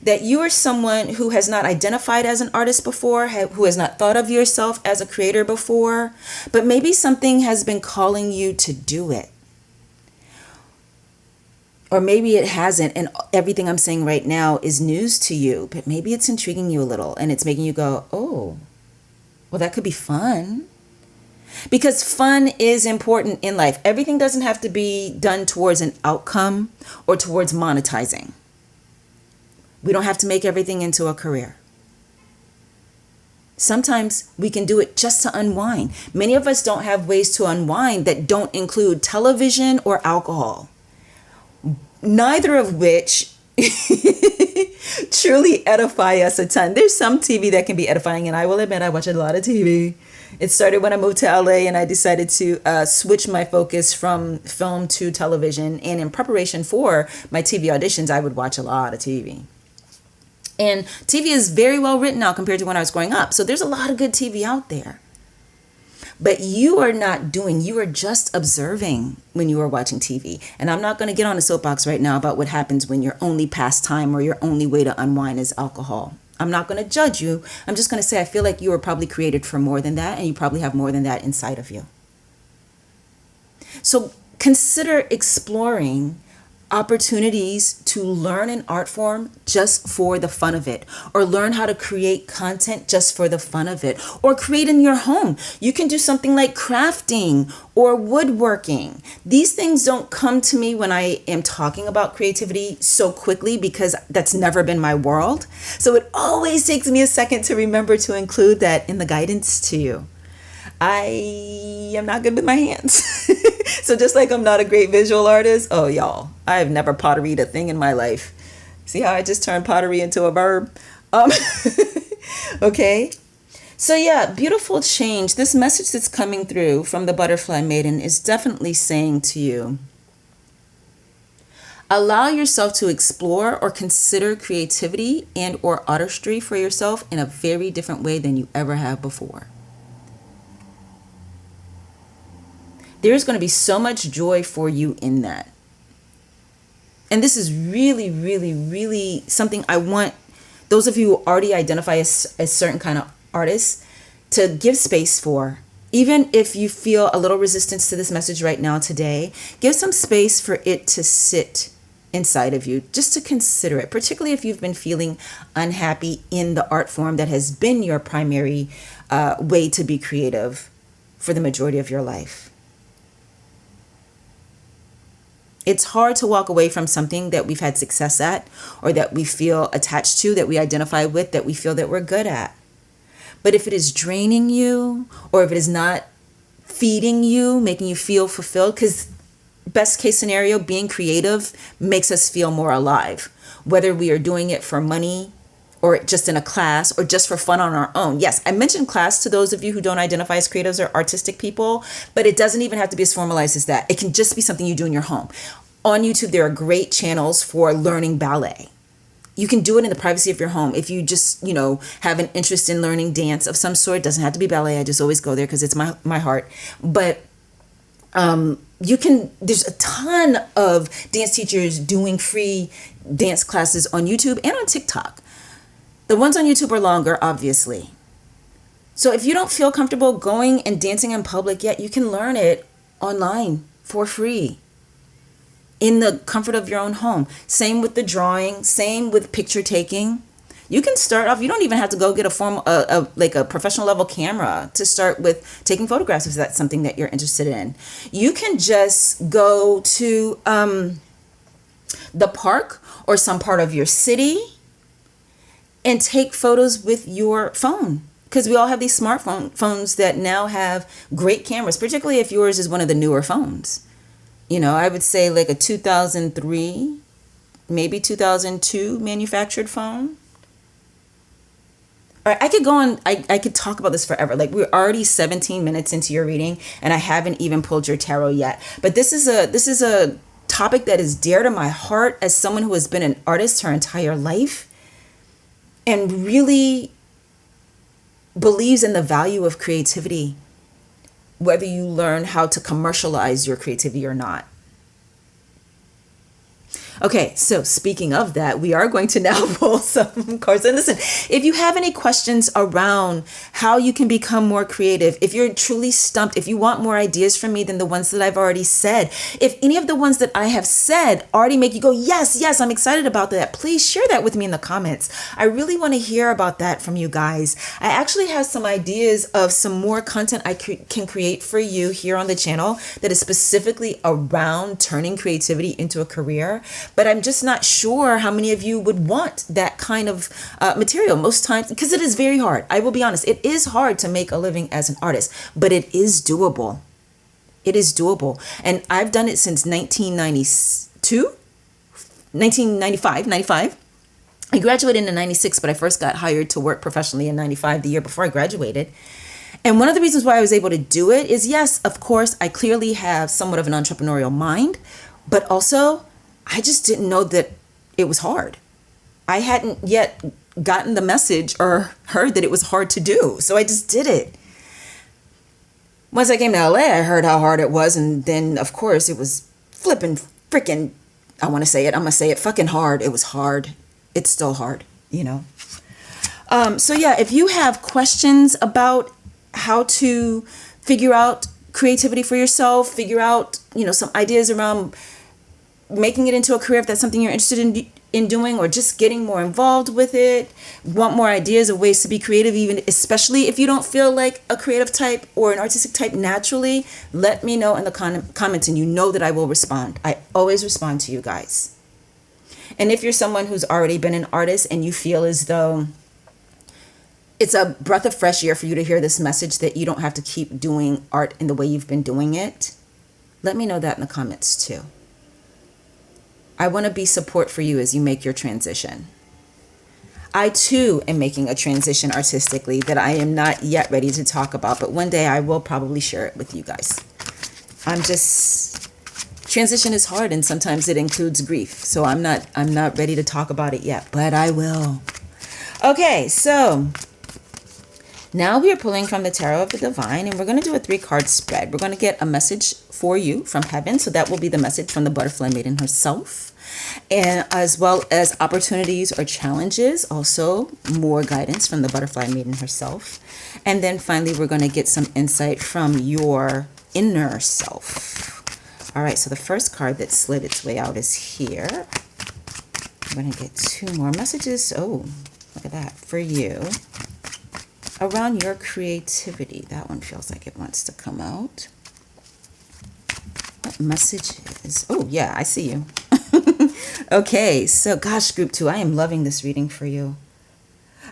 that you are someone who has not identified as an artist before, who has not thought of yourself as a creator before, but maybe something has been calling you to do it. Or maybe it hasn't, and everything I'm saying right now is news to you, but maybe it's intriguing you a little, and it's making you go, oh, well, that could be fun. Because fun is important in life. Everything doesn't have to be done towards an outcome or towards monetizing. We don't have to make everything into a career. Sometimes we can do it just to unwind. Many of us don't have ways to unwind that don't include television or alcohol, neither of which truly edify us a ton. There's some TV that can be edifying, and I will admit I watch a lot of TV. It started when I moved to LA and I decided to switch my focus from film to television. And in preparation for my TV auditions, I would watch a lot of TV. And TV is very well written now compared to when I was growing up. So there's a lot of good TV out there. But you are not doing, you are just observing when you are watching TV. And I'm not going to get on a soapbox right now about what happens when your only pastime or your only way to unwind is alcohol. I'm not going to judge you. I'm just going to say I feel like you were probably created for more than that, and you probably have more than that inside of you. So consider exploring opportunities to learn an art form just for the fun of it, or learn how to create content just for the fun of it, or create in your home. You can do something like crafting or woodworking. These things don't come to me when I am talking about creativity so quickly because that's never been my world. So it always takes me a second to remember to include that in the guidance to you. I am not good with my hands. So just like I'm not a great visual artist, oh y'all, I have never potteried a thing in my life. See how I just turned pottery into a verb? Okay. So yeah, beautiful change. This message that's coming through from the Butterfly Maiden is definitely saying to you, allow yourself to explore or consider creativity and or artistry for yourself in a very different way than you ever have before. There's going to be so much joy for you in that. And this is really, really, really something I want those of you who already identify as certain kind of artists to give space for. Even if you feel a little resistance to this message right now today, give some space for it to sit inside of you, just to consider it, particularly if you've been feeling unhappy in the art form that has been your primary way to be creative for the majority of your life. It's hard to walk away from something that we've had success at, or that we feel attached to, that we identify with, that we feel that we're good at. But if it is draining you, or if it is not feeding you, making you feel fulfilled, because best case scenario, being creative makes us feel more alive, whether we are doing it for money or just in a class or just for fun on our own. Yes, I mentioned class to those of you who don't identify as creatives or artistic people, but it doesn't even have to be as formalized as that. It can just be something you do in your home. On YouTube, there are great channels for learning ballet. You can do it in the privacy of your home. If you just, have an interest in learning dance of some sort, it doesn't have to be ballet. I just always go there because it's my heart. But there's a ton of dance teachers doing free dance classes on YouTube and on TikTok. The ones on YouTube are longer, obviously. So if you don't feel comfortable going and dancing in public yet, you can learn it online for free in the comfort of your own home. Same with the drawing, same with picture taking. You can start off, you don't even have to go get a professional level camera to start with taking photographs if that's something that you're interested in. You can just go to the park or some part of your city and take photos with your phone, because we all have these smartphones that now have great cameras, particularly if yours is one of the newer phones. I would say like a 2003, maybe 2002 manufactured phone. All right, I could go on, I could talk about this forever. Like, we're already 17 minutes into your reading and I haven't even pulled your tarot yet. But this is a topic that is dear to my heart as someone who has been an artist her entire life and really believes in the value of creativity, whether you learn how to commercialize your creativity or not. Okay, so speaking of that, we are going to now pull some cards. And listen, if you have any questions around how you can become more creative, if you're truly stumped, if you want more ideas from me than the ones that I've already said, if any of the ones that I have said already make you go, yes, I'm excited about that, please share that with me in the comments. I really want to hear about that from you guys. I actually have some ideas of some more content I can create for you here on the channel that is specifically around turning creativity into a career. But I'm just not sure how many of you would want that kind of material most times, because it is very hard. I will be honest. It is hard to make a living as an artist, but it is doable. It is doable. And I've done it since 95. I graduated in 96, but I first got hired to work professionally in 95, the year before I graduated. And one of the reasons why I was able to do it is, yes, of course, I clearly have somewhat of an entrepreneurial mind, but also I just didn't know that it was hard. I hadn't yet gotten the message or heard that it was hard to do. So I just did it. Once I came to LA, I heard how hard it was. And then, of course, it was flipping freaking, I want to say it, I'm going to say it, fucking hard. It was hard. It's still hard, you know. So yeah, if you have questions about how to figure out creativity for yourself, figure out, you know, some ideas around making it into a career if that's something you're interested in doing, or just getting more involved with it, want more ideas of ways to be creative, even especially if you don't feel like a creative type or an artistic type naturally, let me know in the comments, and you know that I will respond. I always respond to you guys. And if you're someone who's already been an artist and you feel as though it's a breath of fresh air for you to hear this message that you don't have to keep doing art in the way you've been doing it, let me know that in the comments too. I want to be support for you as you make your transition. I too am making a transition artistically that I am not yet ready to talk about, but one day I will probably share it with you guys. Transition is hard, and sometimes it includes grief. So I'm not ready to talk about it yet, but I will. Okay, so now we are pulling from the Tarot of the Divine, and we're going to do a 3-card spread. We're going to get a message for you from heaven. So that will be the message from the Butterfly Maiden herself, and as well as opportunities or challenges, also more guidance from the Butterfly Maiden herself. And then finally, we're going to get some insight from your inner self. All right, so the first card that slid its way out is here. I'm going to get 2 more messages. Oh, look at that, for you. Around your creativity. That one feels like it wants to come out. What messages? Oh, yeah, I see you. Okay, so gosh, group 2, I am loving this reading for you.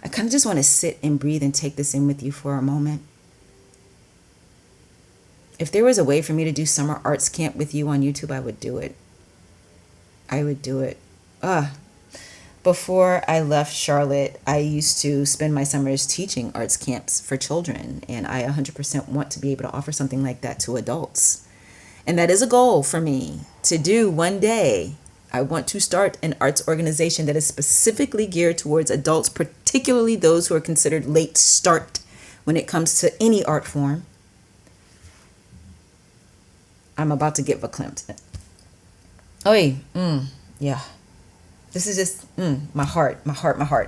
I kind of just want to sit and breathe and take this in with you for a moment. If there was a way for me to do summer arts camp with you on YouTube, I would do it. I would do it. Before I left Charlotte, I used to spend my summers teaching arts camps for children, and I 100% want to be able to offer something like that to adults. And that is a goal for me to do one day. I want to start an arts organization that is specifically geared towards adults, particularly those who are considered late start when it comes to any art form. I'm about to get verklempt. Oh, yeah. This is just my heart.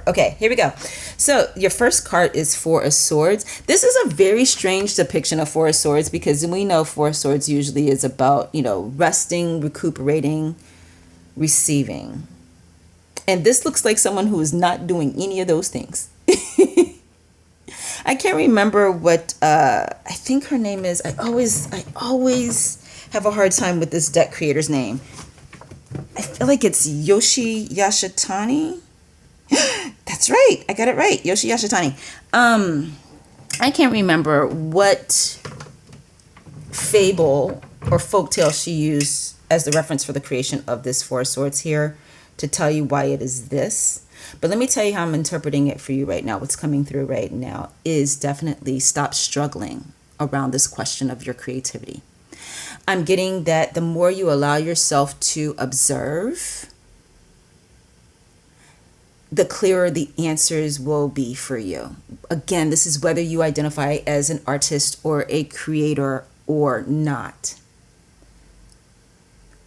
Okay, here we go. So your first card is 4 of Swords. This is a very strange depiction of 4 of Swords, because we know 4 of Swords usually is about, you know, resting, recuperating, receiving. And this looks like someone who is not doing any of those things. I can't remember what, I think her name is, I always have a hard time with this deck creator's name. I feel like it's Yoshi Yashitani. That's right. I got it right. Yoshi Yashitani. I can't remember what fable or folktale she used as the reference for the creation of this 4 of Swords here to tell you why it is this. But let me tell you how I'm interpreting it for you right now. What's coming through right now is definitely stop struggling around this question of your creativity. I'm getting that the more you allow yourself to observe, the clearer the answers will be for you. Again, this is whether you identify as an artist or a creator or not.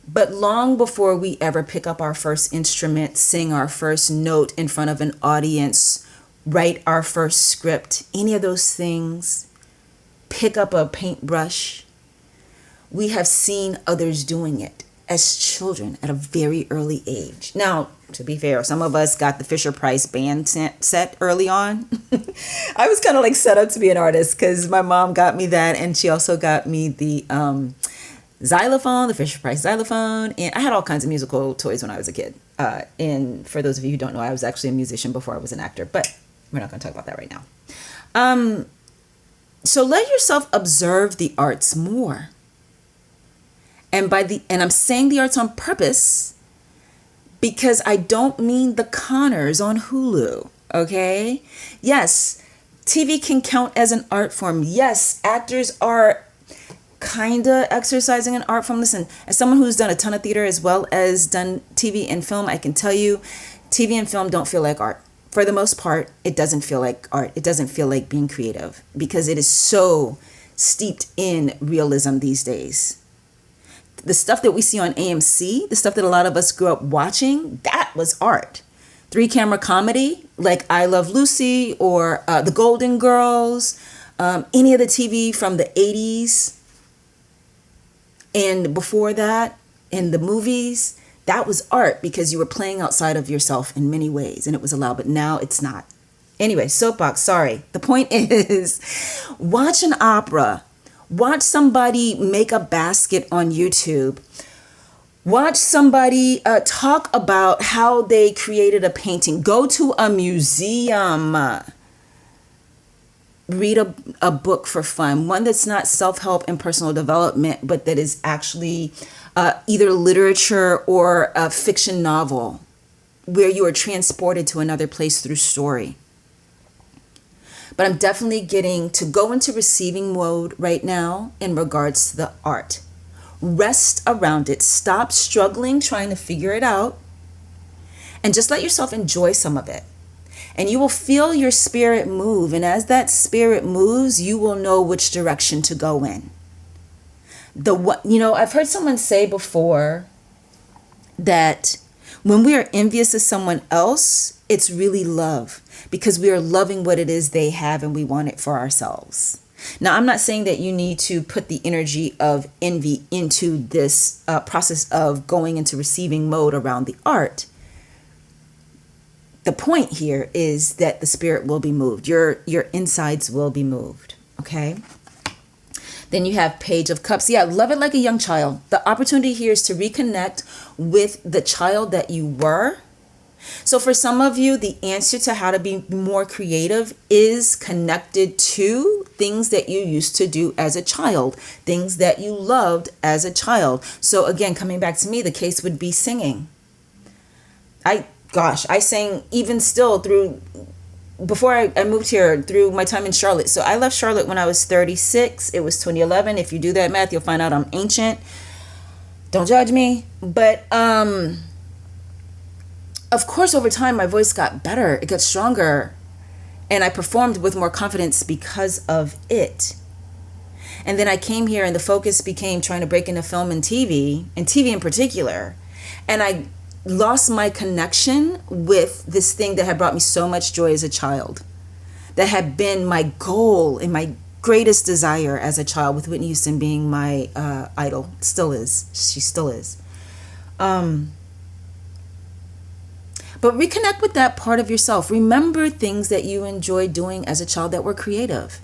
But long before we ever pick up our first instrument, sing our first note in front of an audience, write our first script, any of those things, pick up a paintbrush, we have seen others doing it as children at a very early age. Now, to be fair, some of us got the Fisher-Price band set early on. I was kind of like set up to be an artist because my mom got me that, and she also got me the xylophone, the Fisher-Price xylophone, and I had all kinds of musical toys when I was a kid. And for those of you who don't know, I was actually a musician before I was an actor, but we're not going to talk about that right now. So let yourself observe the arts more. And I'm saying the arts on purpose because I don't mean the Conners on Hulu, okay? Yes, TV can count as an art form. Yes, actors are kind of exercising an art form. Listen, as someone who's done a ton of theater as well as done TV and film, I can tell you TV and film don't feel like art. For the most part, it doesn't feel like art. It doesn't feel like being creative because it is so steeped in realism these days. The stuff that we see on AMC, the stuff that a lot of us grew up watching, that was art. 3-camera comedy like I Love Lucy or The Golden Girls, any of the TV from the 80s and before that, in the movies, that was art because you were playing outside of yourself in many ways and it was allowed, but now it's not. Anyway, soapbox, sorry. The point is, watch an opera. Watch somebody make a basket on YouTube. Watch somebody talk about how they created a painting. Go to a museum. Read a book for fun. One that's not self-help and personal development, but that is actually either literature or a fiction novel where you are transported to another place through story. But I'm definitely getting to go into receiving mode right now in regards to the art. Rest around it. Stop struggling, trying to figure it out, and just let yourself enjoy some of it. And you will feel your spirit move. And as that spirit moves, you will know which direction to go in. I've heard someone say before that when we are envious of someone else, it's really love because we are loving what it is they have and we want it for ourselves. Now, I'm not saying that you need to put the energy of envy into this process of going into receiving mode around the art. The point here is that the spirit will be moved. Your insides will be moved. Okay. Then you have Page of Cups. Yeah, love it like a young child. The opportunity here is to reconnect with the child that you were. So for some of you, the answer to how to be more creative is connected to things that you used to do as a child, things that you loved as a child. So again, coming back to me, the case would be singing. I sang even still before I moved here through my time in Charlotte. So I left Charlotte when I was 36. It was 2011. If you do that math, you'll find out I'm ancient. Don't judge me. But of course, over time, my voice got better. It got stronger. And I performed with more confidence because of it. And then I came here and the focus became trying to break into film and TV in particular. And I lost my connection with this thing that had brought me so much joy as a child, that had been my goal and my greatest desire as a child, with Whitney Houston being my idol. Still is. She still is. But reconnect with that part of yourself. Remember things that you enjoyed doing as a child that were creative.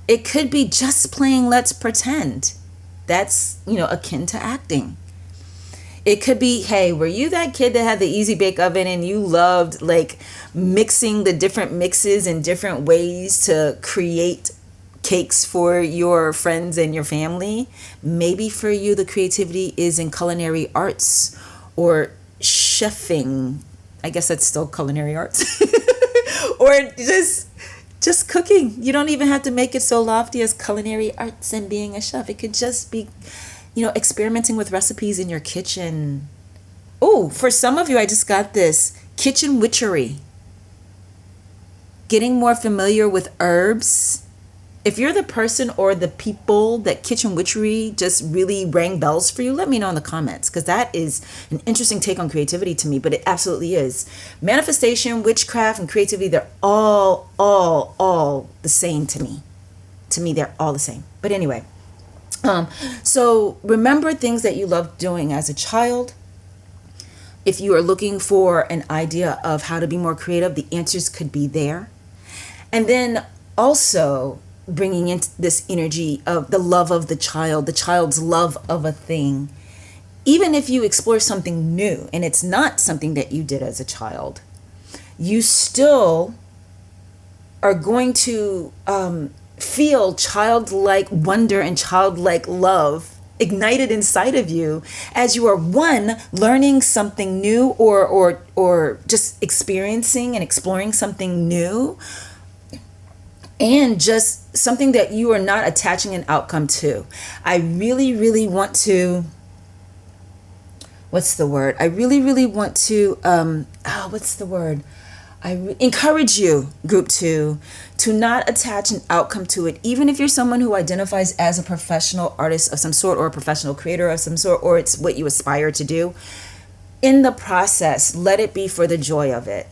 It could be just playing Let's Pretend. That's, akin to acting. It could be, hey, were you that kid that had the Easy Bake Oven and you loved mixing the different mixes in different ways to create cakes for your friends and your family? Maybe for you, the creativity is in culinary arts or chefing. I guess that's still culinary arts. Or just cooking. You don't even have to make it so lofty as culinary arts and being a chef. It could just be experimenting with recipes in your kitchen. Oh, for some of you, I just got this. Kitchen witchery. Getting more familiar with herbs. If you're the person or the people that kitchen witchery just really rang bells for you, let me know in the comments, because that is an interesting take on creativity to me, but it absolutely is. Manifestation, witchcraft, and creativity, they're all the same to me. To me, they're all the same. But anyway. So remember things that you loved doing as a child. If you are looking for an idea of how to be more creative, the answers could be there. And then also bringing in this energy of the love of the child's love of a thing. Even if you explore something new and it's not something that you did as a child, you still are going to feel childlike wonder and childlike love ignited inside of you as you are, one, learning something new, or just experiencing and exploring something new, and just something that you are not attaching an outcome to. I really, really want to, what's the word? I really, really want to, what's the word? Encourage you, group 2, to not attach an outcome to it. Even if you're someone who identifies as a professional artist of some sort, or a professional creator of some sort, or it's what you aspire to do, in the process, let it be for the joy of it.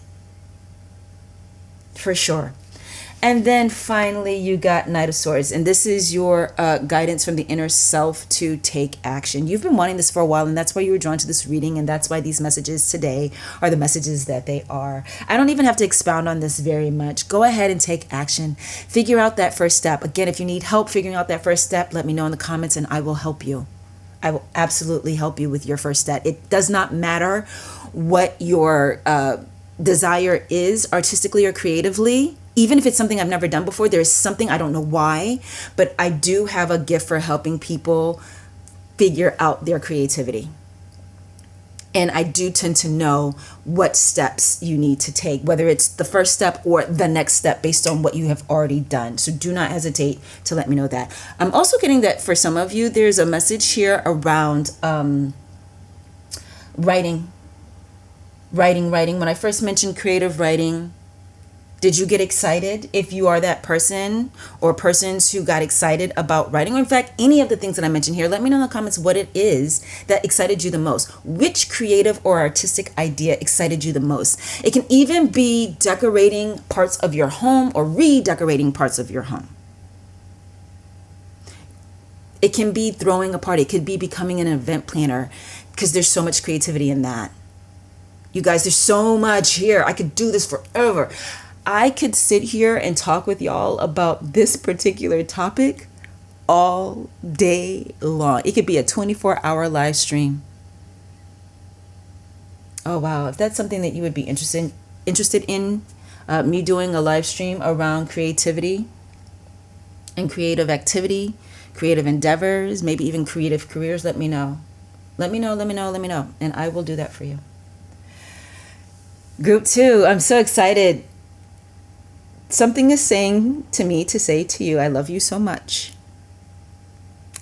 For sure. And then finally, you got Knight of Swords. And this is your guidance from the inner self to take action. You've been wanting this for a while, and that's why you were drawn to this reading. And that's why these messages today are the messages that they are. I don't even have to expound on this very much. Go ahead and take action. Figure out that first step. Again, if you need help figuring out that first step, let me know in the comments and I will help you. I will absolutely help you with your first step. It does not matter what your desire is artistically or creatively. Even if it's something I've never done before, there's something, I don't know why, but I do have a gift for helping people figure out their creativity. And I do tend to know what steps you need to take, whether it's the first step or the next step based on what you have already done. So do not hesitate to let me know that. I'm also getting that for some of you, there's a message here around writing. When I first mentioned creative writing, did you get excited? If you are that person or persons who got excited about writing, or in fact, any of the things that I mentioned here, let me know in the comments what it is that excited you the most. Which creative or artistic idea excited you the most? It can even be decorating parts of your home or redecorating parts of your home. It can be throwing a party. It could be becoming an event planner, because there's so much creativity in that. You guys, there's so much here. I could do this forever. I could sit here and talk with y'all about this particular topic all day long. It could be a 24-hour live stream. Oh, wow. If that's something that you would be interested in, me doing a live stream around creativity and creative activity, creative endeavors, maybe even creative careers, let me know. Let me know. And I will do that for you. Group 2, I'm so excited. Something is saying to me to say to you, I love you so much.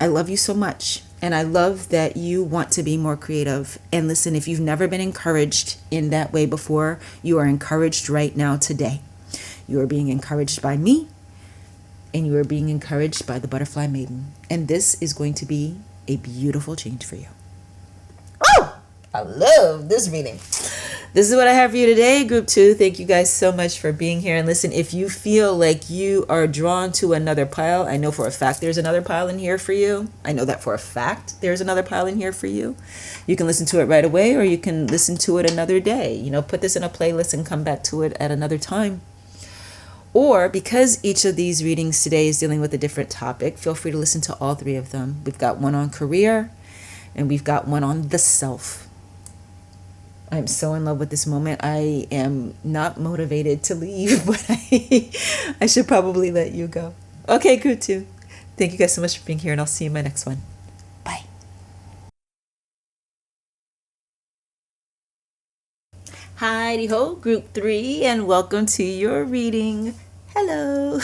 I love you so much. And I love that you want to be more creative. And listen, if you've never been encouraged in that way before, you are encouraged right now today. You are being encouraged by me, and you are being encouraged by the Butterfly Maiden. And this is going to be a beautiful change for you. Oh, I love this reading. This is what I have for you today, Group 2. Thank you guys so much for being here. And listen, if you feel like you are drawn to another pile, I know for a fact there's another pile in here for you. I know that for a fact there's another pile in here for you. You can listen to it right away, or you can listen to it another day. Put this in a playlist and come back to it at another time. Or because each of these readings today is dealing with a different topic, feel free to listen to all 3 of them. We've got one on career, and we've got one on the self. I'm so in love with this moment. I am not motivated to leave, but I should probably let you go. Okay, Group 2. Thank you guys so much for being here, and I'll see you in my next one. Bye. Heidi ho, Group 3, and welcome to your reading. Hello.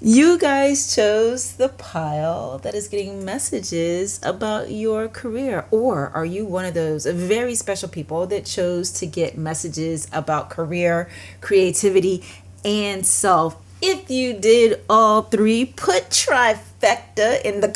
You guys chose the pile that is getting messages about your career. Or are you one of those very special people that chose to get messages about career, creativity, and self? If you did all 3, put trifecta trifecta in the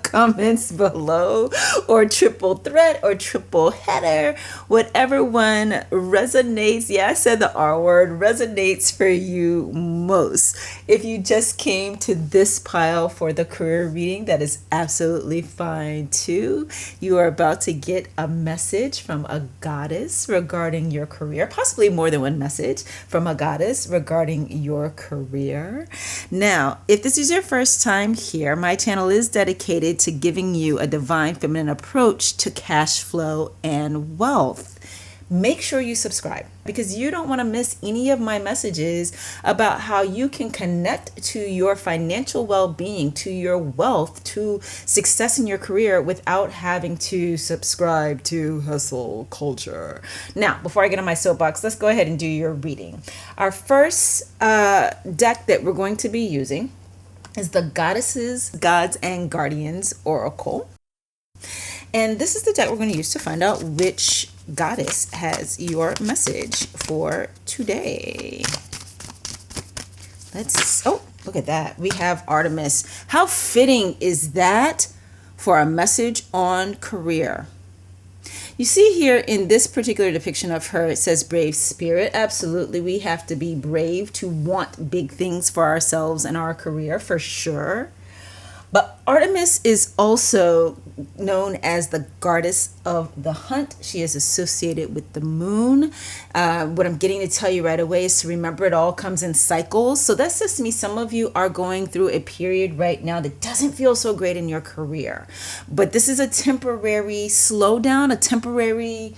comments below, or triple threat or triple header, whatever one resonates. Yeah, I said the R word, resonates for you most. If you just came to this pile for the career reading, that is absolutely fine too. You are about to get a message from a goddess regarding your career, possibly more than one message from a goddess regarding your career. Now, if this is your first time here, my channel is dedicated to giving you a divine feminine approach to cash flow and wealth. Make sure you subscribe because you don't want to miss any of my messages about how you can connect to your financial well-being, to your wealth, to success in your career without having to subscribe to hustle culture. Now, before I get on my soapbox, let's go ahead and do your reading. Our first deck that we're going to be using is the Goddesses, Gods, and Guardians Oracle. And this is the deck we're going to use to find out which goddess has your message for today. Oh, look at that. We have Artemis. How fitting is that for a message on career? You see here in this particular depiction of her, it says brave spirit. Absolutely. We have to be brave to want big things for ourselves and our career, for sure. But Artemis is also known as the goddess of the hunt. She is associated with the moon. What I'm getting to tell you right away is to remember it all comes in cycles. So that says to me, some of you are going through a period right now that doesn't feel so great in your career. But this is a temporary slowdown, a temporary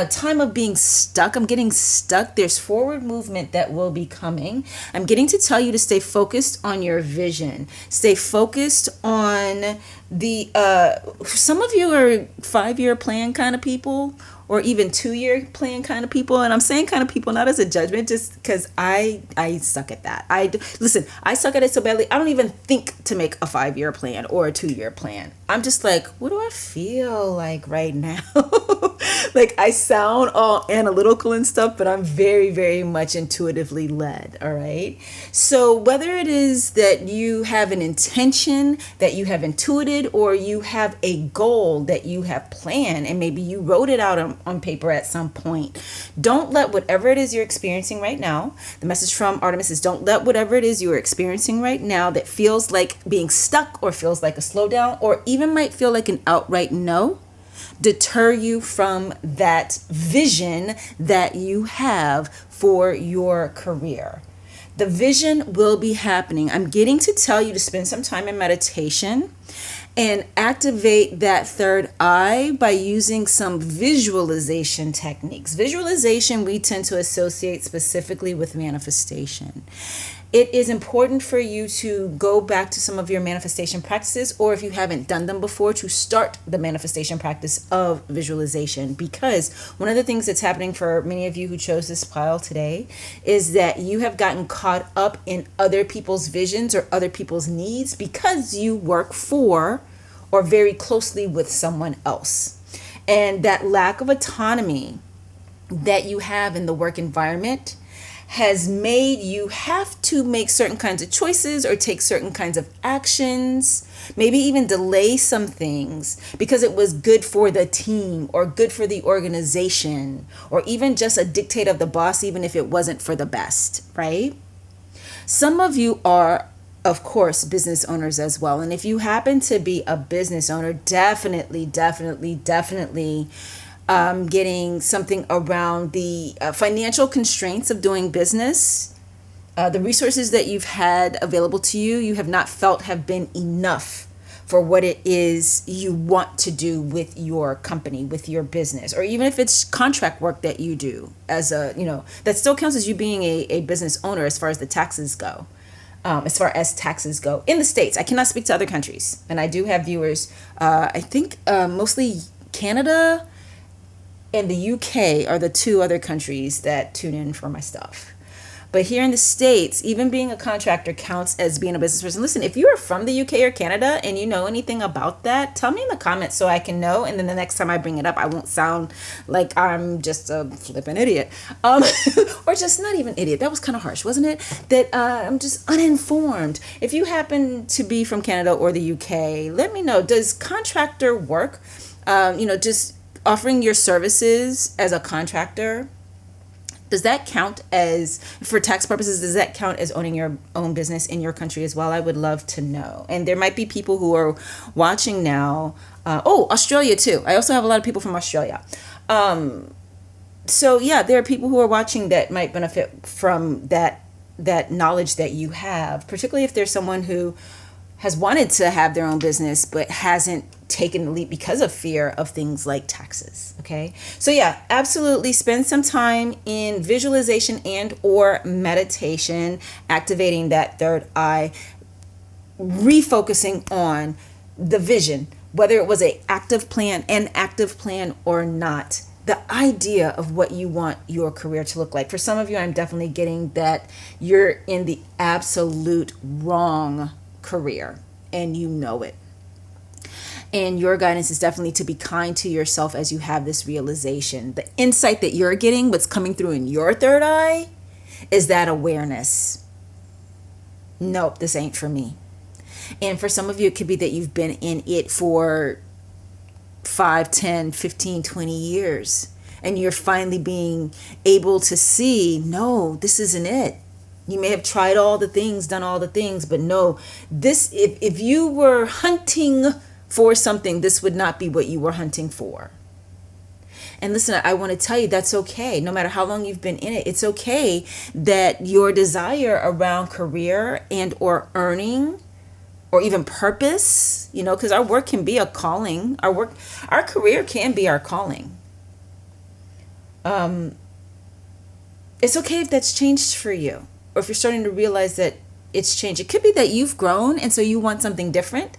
time of being stuck. I'm getting stuck. There's forward movement that will be coming. I'm getting to tell you to stay focused on your vision. Stay focused on the, some of you are 5-year plan kind of people, or even 2-year plan kind of people. And I'm saying kind of people not as a judgment, just because I suck at that. Listen, I suck at it so badly, I don't even think to make a 5-year plan or a 2-year plan. I'm just like, what do I feel like right now? Like, I sound all analytical and stuff, but I'm very, very much intuitively led. All right. So whether it is that you have an intention that you have intuited, or you have a goal that you have planned, and maybe you wrote it out on paper at some point, don't let whatever it is you're experiencing right now, the message from Artemis is, don't let whatever it is you're experiencing right now that feels like being stuck, or feels like a slowdown, or even might feel like an outright no, deter you from that vision that you have for your career. The vision will be happening. I'm getting to tell you to spend some time in meditation and activate that third eye by using some visualization techniques. Visualization we tend to associate specifically with manifestation. It is important for you to go back to some of your manifestation practices, or if you haven't done them before, to start the manifestation practice of visualization. Because one of the things that's happening for many of you who chose this pile today is that you have gotten caught up in other people's visions or other people's needs because you work for or very closely with someone else. And that lack of autonomy that you have in the work environment has made you have to make certain kinds of choices or take certain kinds of actions, maybe even delay some things because it was good for the team or good for the organization, or even just a dictate of the boss, even if it wasn't for the best, right? Some of you are, of course, business owners as well. And if you happen to be a business owner, definitely getting something around the financial constraints of doing business. The resources that you've had available to you, you have not felt have been enough for what it is you want to do with your company, with your business, or even if it's contract work that you do as a, that still counts as you being a business owner as far as the taxes go. As far as taxes go in the States. I cannot speak to other countries. And I do have viewers, I think mostly Canada and the UK are the two other countries that tune in for my stuff. But here in the States, even being a contractor counts as being a business person. Listen, if you are from the UK or Canada and you know anything about that, tell me in the comments so I can know. And then the next time I bring it up, I won't sound like I'm just a flippin' idiot. Or just not even idiot. That was kind of harsh, wasn't it? That I'm just uninformed. If you happen to be from Canada or the UK, let me know. Does contractor work? Just offering your services as a contractor, does that count as, for tax purposes, does that count as owning your own business in your country as well? I would love to know. And there might be people who are watching now. Australia too. I also have a lot of people from Australia. So yeah, there are people who are watching that might benefit from that knowledge that you have, particularly if there's someone who has wanted to have their own business but hasn't taken the leap because of fear of things like taxes. Okay, so yeah, absolutely spend some time in visualization and or meditation, activating that third eye, refocusing on the vision, whether it was an active plan or not. The idea of what you want your career to look like. For some of you, I'm definitely getting that you're in the absolute wrong career and you know it. And your guidance is definitely to be kind to yourself as you have this realization. The insight that you're getting, what's coming through in your third eye, is that awareness. Nope, this ain't for me. And for some of you, it could be that you've been in it for 5, 10, 15, 20 years. And you're finally being able to see, no, this isn't it. You may have tried all the things, done all the things, but no, this, if you were hunting for something, this would not be what you were hunting for. And listen, I want to tell you that's okay. No matter how long you've been in it, it's okay that your desire around career and or earning or even purpose, because our work can be a calling. Our career can be our calling. It's okay if that's changed for you, or if you're starting to realize that it's changed. It could be that you've grown and so you want something different.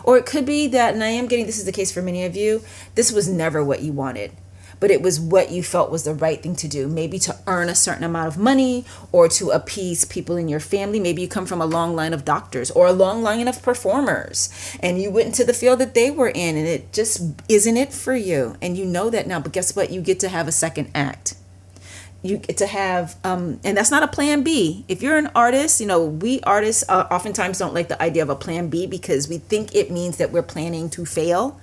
Or it could be that, and I am getting this is the case for many of you, this was never what you wanted, but it was what you felt was the right thing to do. Maybe to earn a certain amount of money or to appease people in your family. Maybe you come from a long line of doctors or a long line of performers and you went into the field that they were in and it just isn't it for you. And you know that now, but guess what? You get to have a second act. You get to have, and that's not a plan B. If you're an artist, we artists oftentimes don't like the idea of a plan B because we think it means that we're planning to fail.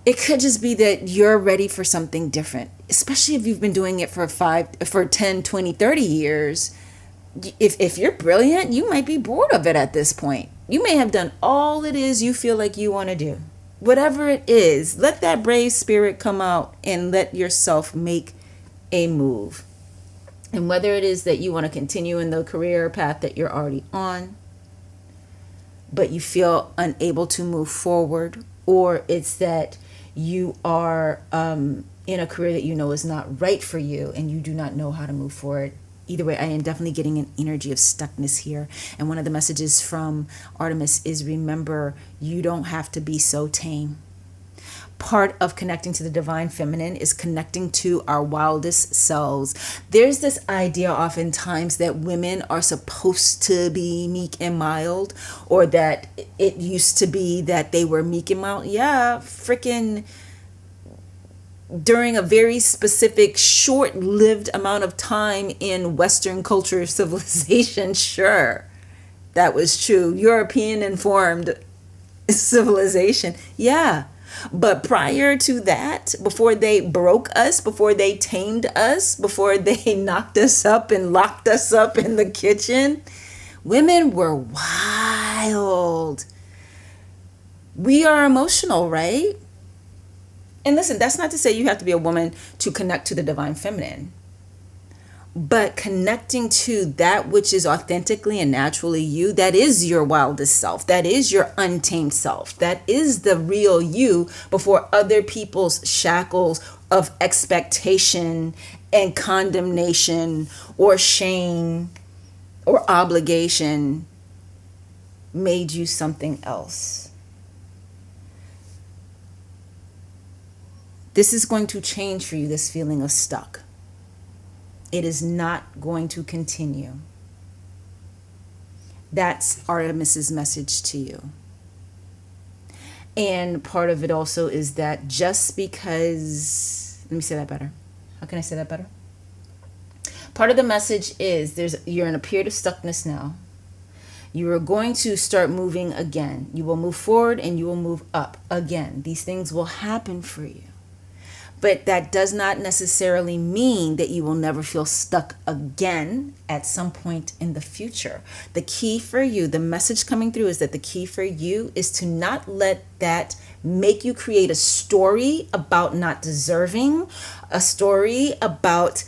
It could just be that you're ready for something different, especially if you've been doing it for 10, 20, 30 years. If you're brilliant, you might be bored of it at this point. You may have done all it is you feel like you want to do. Whatever it is, let that brave spirit come out and let yourself make a move. And whether it is that you want to continue in the career path that you're already on, but you feel unable to move forward, or it's that you are in a career that you know is not right for you and you do not know how to move forward. Either way, I am definitely getting an energy of stuckness here. And one of the messages from Artemis is, remember, you don't have to be so tame. Part of connecting to the divine feminine is connecting to our wildest selves. There's this idea oftentimes that women are supposed to be meek and mild, or that it used to be that they were meek and mild. Yeah, freaking during a very specific short-lived amount of time in Western culture civilization, sure, that was true. European informed civilization, yeah. But prior to that, before they broke us, before they tamed us, before they knocked us up and locked us up in the kitchen, women were wild. We are emotional, right? And listen, that's not to say you have to be a woman to connect to the divine feminine. But connecting to that which is authentically and naturally you, that is your wildest self. That is your untamed self. That is the real you before other people's shackles of expectation and condemnation or shame or obligation made you something else. This is going to change for you, this feeling of stuck. It is not going to continue. That's Artemis's message to you. And part of it also is that just because, let me say that better. How can I say that better? Part of the message is you're in a period of stuckness now. You are going to start moving again. You will move forward and you will move up again. These things will happen for you. But that does not necessarily mean that you will never feel stuck again at some point in the future. The key for you, the message coming through is that the key for you is to not let that make you create a story about not deserving, a story about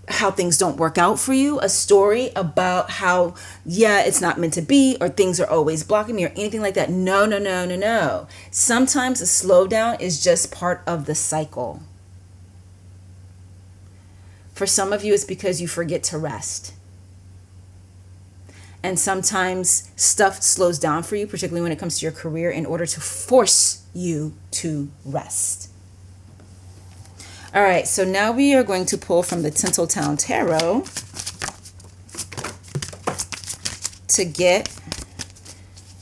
how things don't work out for you, a story about how, it's not meant to be, or things are always blocking me, or anything like that. No. Sometimes a slowdown is just part of the cycle. For some of you, it's because you forget to rest. And sometimes stuff slows down for you, particularly when it comes to your career, in order to force you to rest. All right, so now we are going to pull from the Tinseltown Tarot to get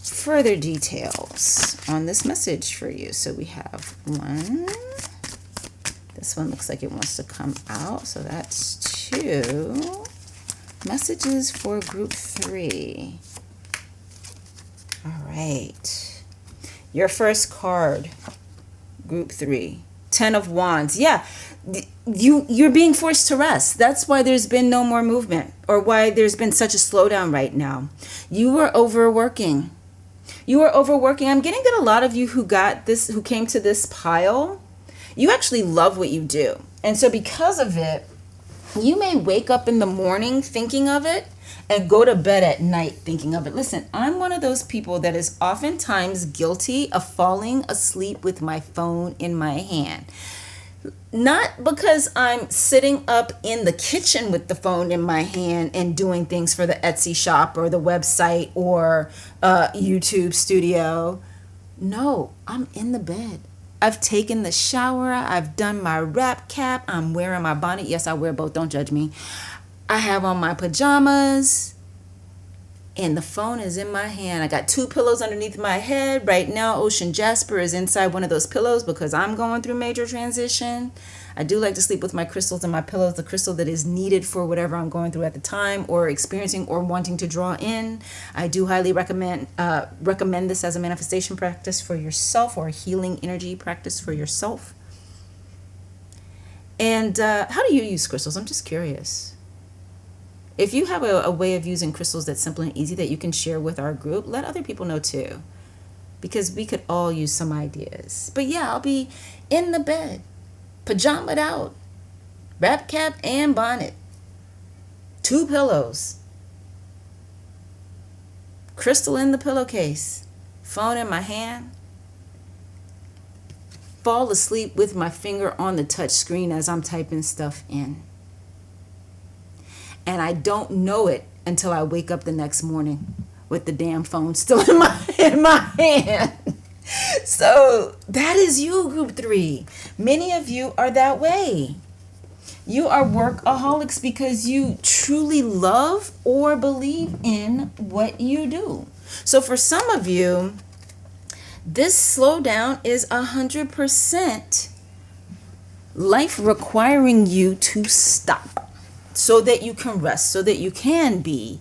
further details on this message for you. So we have one. This one looks like it wants to come out. So that's 2 messages for group 3. All right. Your first card, group 3. 10 of Wands. Yeah, you're being forced to rest. That's why there's been no more movement, or why there's been such a slowdown right now. You were overworking. I'm getting that a lot of you who came to this pile, you actually love what you do. And so because of it, you may wake up in the morning thinking of it and go to bed at night thinking of it. Listen, I'm one of those people that is oftentimes guilty of falling asleep with my phone in my hand. Not because I'm sitting up in the kitchen with the phone in my hand and doing things for the Etsy shop or the website or YouTube studio. No, I'm in the bed. I've taken the shower. I've done my wrap cap. I'm wearing my bonnet. Yes, I wear both. Don't judge me. I have on my pajamas and the phone is in my hand. I got 2 pillows underneath my head. Right now, Ocean Jasper is inside one of those pillows because I'm going through major transition. I do like to sleep with my crystals and my pillows, the crystal that is needed for whatever I'm going through at the time or experiencing or wanting to draw in. I do highly recommend this as a manifestation practice for yourself, or a healing energy practice for yourself. And how do you use crystals? I'm just curious. If you have a way of using crystals that's simple and easy that you can share with our group, let other people know too, because we could all use some ideas. But yeah, I'll be in the bed, pajamaed out, wrap cap and bonnet, 2 pillows, crystal in the pillowcase, phone in my hand, fall asleep with my finger on the touch screen as I'm typing stuff in. And I don't know it until I wake up the next morning with the damn phone still in my hand. So that is you, group 3. Many of you are that way. You are workaholics because you truly love or believe in what you do. So for some of you, this slowdown is 100% life requiring you to stop, so that you can rest, so that you can be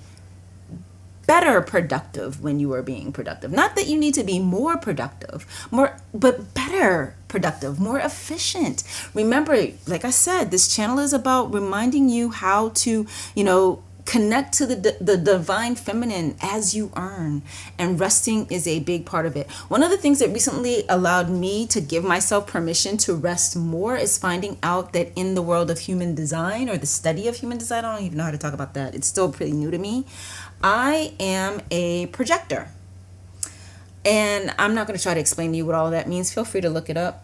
better productive when you are being productive. Not that you need to be more productive, but better productive, more efficient. Remember, like I said, this channel is about reminding you how to, connect to the divine feminine as you earn, and resting is a big part of it. One of the things that recently allowed me to give myself permission to rest more is finding out that in the world of human design, or the study of human design, I don't even know how to talk about that. It's still pretty new to me. I am a projector. And I'm not going to try to explain to you what all of that means. Feel free to look it up.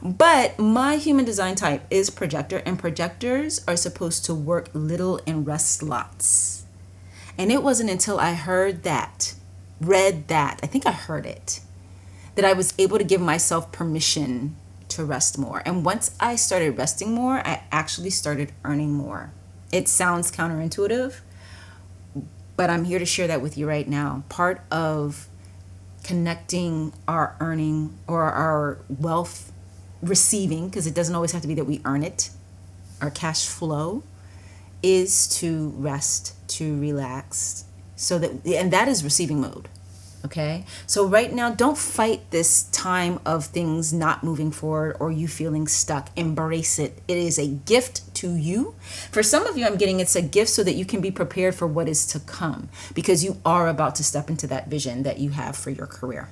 But my human design type is projector, and projectors are supposed to work little and rest lots. And it wasn't until I read that, I think I heard it, that I was able to give myself permission to rest more. And once I started resting more, I actually started earning more. It sounds counterintuitive, but I'm here to share that with you right now. Part of connecting our earning or our wealth receiving, because it doesn't always have to be that we earn it, our cash flow, is to rest, to relax, so that, and that is receiving mode. Okay, so right now, don't fight this time of things not moving forward or you feeling stuck. Embrace it. It is a gift to you. For some of you, I'm getting it's a gift so that you can be prepared for what is to come, because you are about to step into that vision that you have for your career.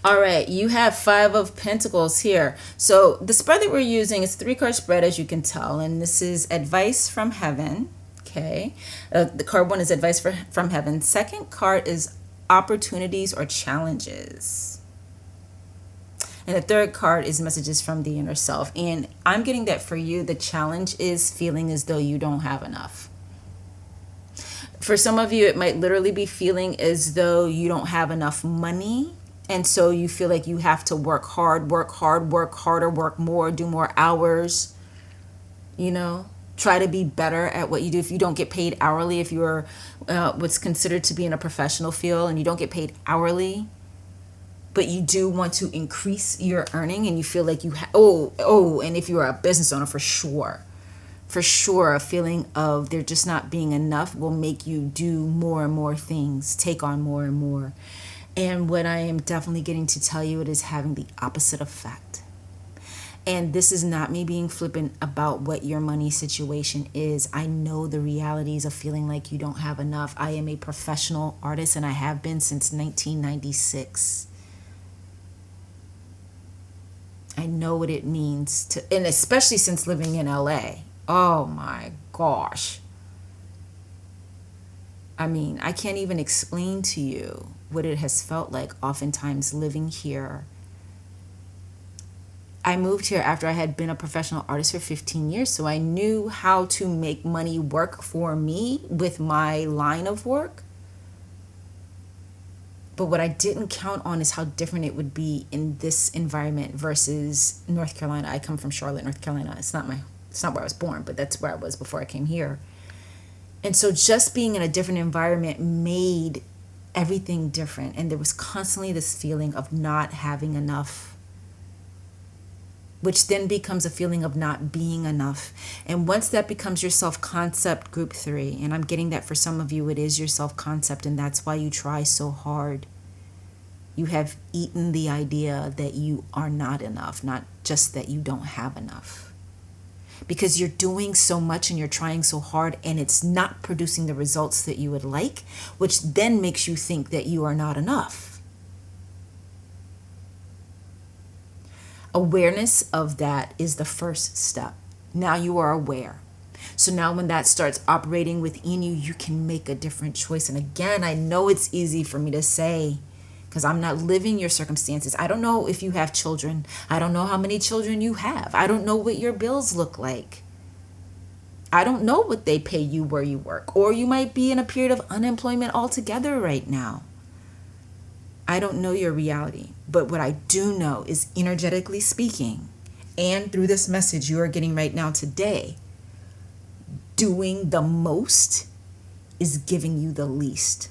All right, you have 5 of Pentacles here. So the spread that we're using is 3-card spread, as you can tell, and this is advice from heaven. Okay, the card 1 is advice from heaven. Second card is opportunities or challenges. And the third card is messages from the inner self. And I'm getting that for you, the challenge is feeling as though you don't have enough. For some of you, it might literally be feeling as though you don't have enough money. And so you feel like you have to work hard, work harder, work more, do more hours, try to be better at what you do. If you don't get paid hourly, if you're what's considered to be in a professional field and you don't get paid hourly, but you do want to increase your earning and you feel like you and if you're a business owner, for sure, a feeling of there just not being enough will make you do more and more things, take on more and more. And what I am definitely getting to tell you, it is having the opposite effect. And this is not me being flippant about what your money situation is. I know the realities of feeling like you don't have enough. I am a professional artist and I have been since 1996. I know what it means to, and especially since living in LA. Oh my gosh. I mean, I can't even explain to you what it has felt like oftentimes living here. I moved here after I had been a professional artist for 15 years, so I knew how to make money work for me with my line of work. But what I didn't count on is how different it would be in this environment versus North Carolina. I come from Charlotte, North Carolina. It's not where I was born, but that's where I was before I came here. And so just being in a different environment made everything different. And there was constantly this feeling of not having enough, which then becomes a feeling of not being enough. And once that becomes your self-concept, group 3, and I'm getting that for some of you, it is your self-concept, and that's why you try so hard. You have eaten the idea that you are not enough, not just that you don't have enough. Because you're doing so much and you're trying so hard and it's not producing the results that you would like, which then makes you think that you are not enough. Awareness of that is the first step. Now you are aware. So now when that starts operating within you, you can make a different choice. And again, I know it's easy for me to say because I'm not living your circumstances. I don't know if you have children. I don't know how many children you have. I don't know what your bills look like. I don't know what they pay you where you work. Or you might be in a period of unemployment altogether right now. I don't know your reality, but what I do know is, energetically speaking, and through this message you are getting right now today, doing the most is giving you the least.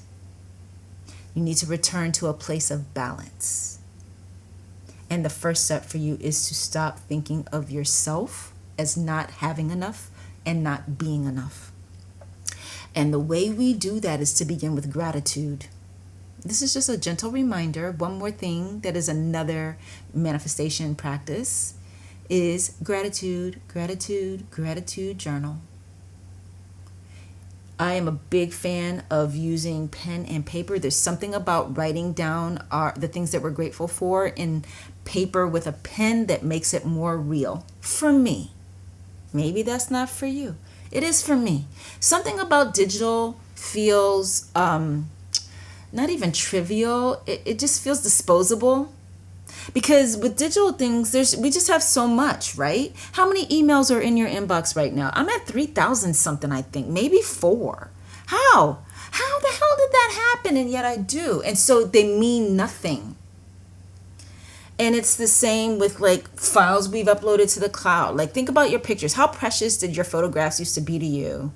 You need to return to a place of balance. And the first step for you is to stop thinking of yourself as not having enough and not being enough. And the way we do that is to begin with gratitude. This is just a gentle reminder. One more thing that is another manifestation practice is gratitude, gratitude, gratitude journal. I am a big fan of using pen and paper. There's something about writing down the things that we're grateful for in paper with a pen that makes it more real. For me. Maybe that's not for you. It is for me. Something about digital feels not even trivial. It just feels disposable. Because with digital things, we just have so much, right? How many emails are in your inbox right now? I'm at 3,000 something, I think, maybe 4. How the hell did that happen? And yet I do. And so they mean nothing. And it's the same with like files we've uploaded to the cloud. Like, think about your pictures. How precious did your photographs used to be to you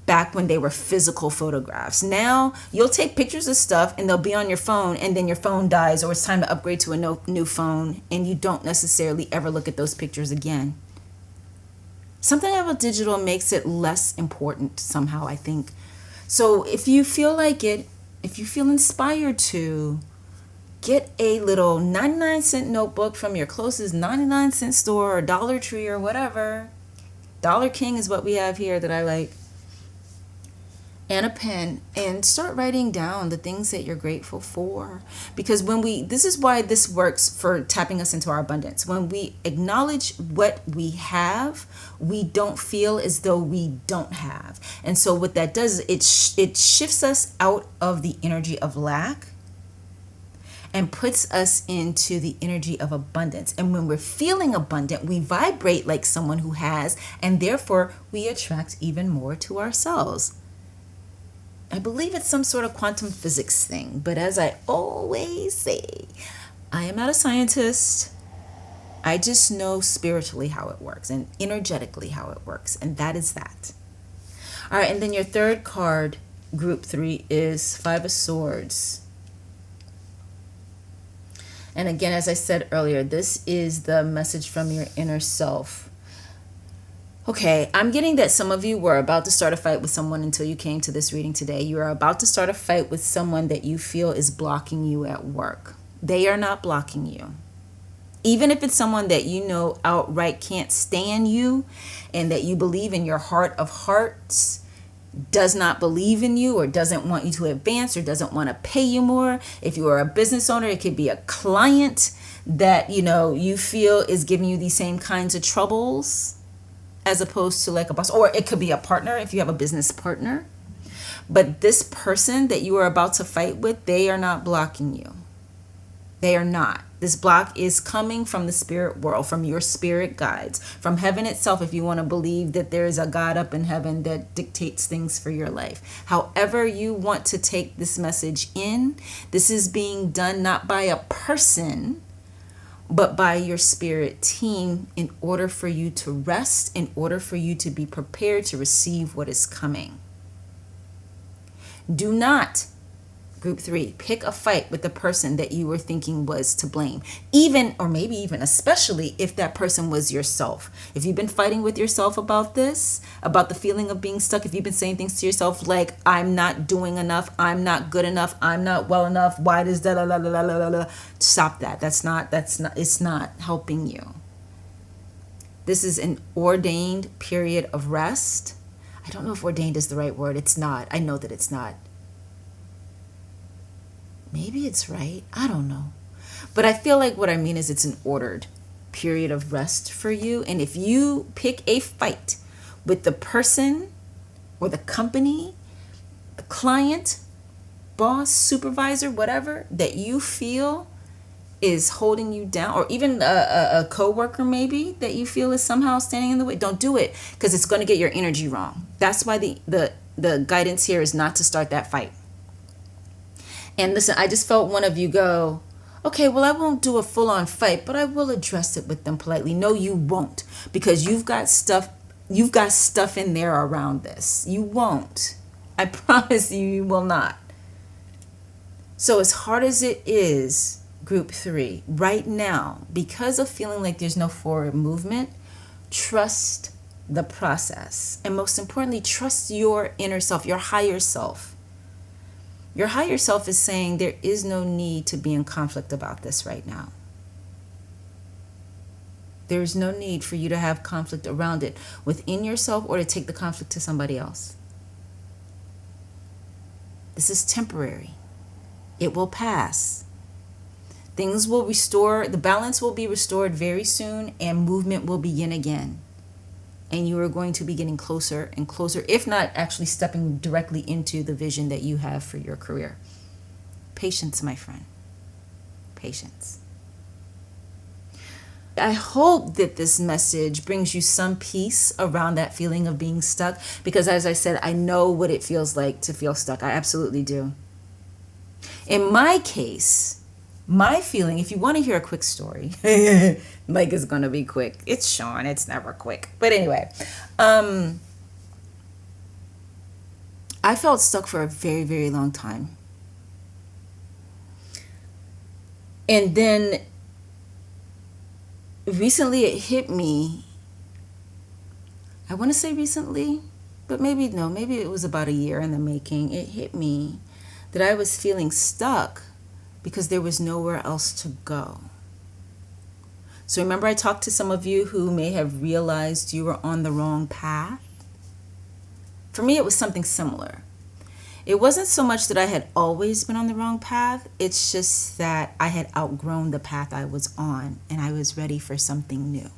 back when they were physical photographs? Now you'll take pictures of stuff and they'll be on your phone, and then your phone dies, or it's time to upgrade to a new phone, and you don't necessarily ever look at those pictures again. Something about digital makes it less important somehow, I think. So if you feel like it, if you feel inspired to, get a little 99-cent notebook from your closest 99-cent store or Dollar Tree or whatever. Dollar King is what we have here that I like. And a pen, and start writing down the things that you're grateful for. Because this is why this works for tapping us into our abundance. When we acknowledge what we have, we don't feel as though we don't have. And so what that does is it shifts us out of the energy of lack and puts us into the energy of abundance. And when we're feeling abundant, we vibrate like someone who has, and therefore we attract even more to ourselves. I believe it's some sort of quantum physics thing, but as I always say, I am not a scientist. I just know spiritually how it works and energetically how it works, and that is that. All right, and then your third card, group 3, is 5 of Swords. And again, as I said earlier, this is the message from your inner self. Okay, I'm getting that some of you were about to start a fight with someone until you came to this reading today. You are about to start a fight with someone that you feel is blocking you at work. They are not blocking you. Even if it's someone that you know outright can't stand you, and that you believe in your heart of hearts does not believe in you, or doesn't want you to advance, or doesn't want to pay you more. If you are a business owner, it could be a client that you feel is giving you these same kinds of troubles, as opposed to like a boss. Or it could be a partner if you have a business partner. But this person that you are about to fight with, they are not blocking you. They are not. This block is coming from the spirit world, from your spirit guides, from heaven itself, if you want to believe that there is a God up in heaven that dictates things for your life. However you want to take this message in, this is being done not by a person, but by your spirit team, in order for you to rest, in order for you to be prepared to receive what is coming. Do not, group 3, pick a fight with the person that you were thinking was to blame. Even, or maybe even especially, if that person was yourself. If you've been fighting with yourself about this, about the feeling of being stuck, if you've been saying things to yourself like, I'm not doing enough, I'm not good enough, I'm not well enough, why does that, stop that. It's not helping you. This is an ordained period of rest. I don't know if ordained is the right word. It's not. I know that it's not. Maybe it's right. I don't know. But I feel like what I mean is it's an ordered period of rest for you. And if you pick a fight with the person or the company, the client, boss, supervisor, whatever, that you feel is holding you down, or even a coworker maybe that you feel is somehow standing in the way, don't do it, because it's going to get your energy wrong. That's why the guidance here is not to start that fight. And listen, I just felt one of you go, okay, well, I won't do a full-on fight, but I will address it with them politely. No, you won't, because you've got stuff in there around this. You won't. I promise you will not. So as hard as it is, group 3, right now, because of feeling like there's no forward movement, trust the process. And most importantly, trust your inner self, your higher self. Your higher self is saying there is no need to be in conflict about this right now. There is no need for you to have conflict around it within yourself, or to take the conflict to somebody else. This is temporary. It will pass. Things will restore, the balance will be restored very soon, and movement will begin again. And you are going to be getting closer and closer, if not actually stepping directly into the vision that you have for your career. Patience, my friend. Patience. I hope that this message brings you some peace around that feeling of being stuck, because as I said, I know what it feels like to feel stuck. I absolutely do. In my case, My feeling, if you want to hear a quick story, like it's going to be quick. It's Sean. It's never quick. But anyway, I felt stuck for a very, very long time. And then recently it hit me. I want to say recently, but maybe it was about a year in the making. It hit me that I was feeling stuck because there was nowhere else to go. So remember I talked to some of you who may have realized you were on the wrong path? For me, it was something similar. It wasn't so much that I had always been on the wrong path. It's just that I had outgrown the path I was on and I was ready for something new.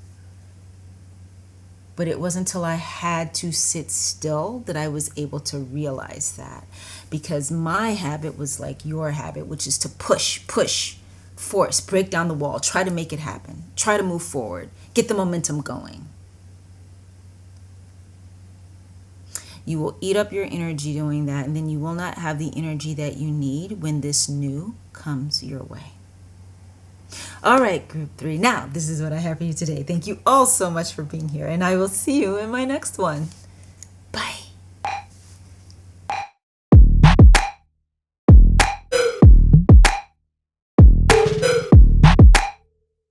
But it wasn't until I had to sit still that I was able to realize that. Because my habit was like your habit, which is to push, force, break down the wall, try to make it happen, try to move forward, get the momentum going. You will eat up your energy doing that, and then you will not have the energy that you need when this new comes your way. All right, group 3. Now, this is what I have for you today. Thank you all so much for being here, and I will see you in my next one.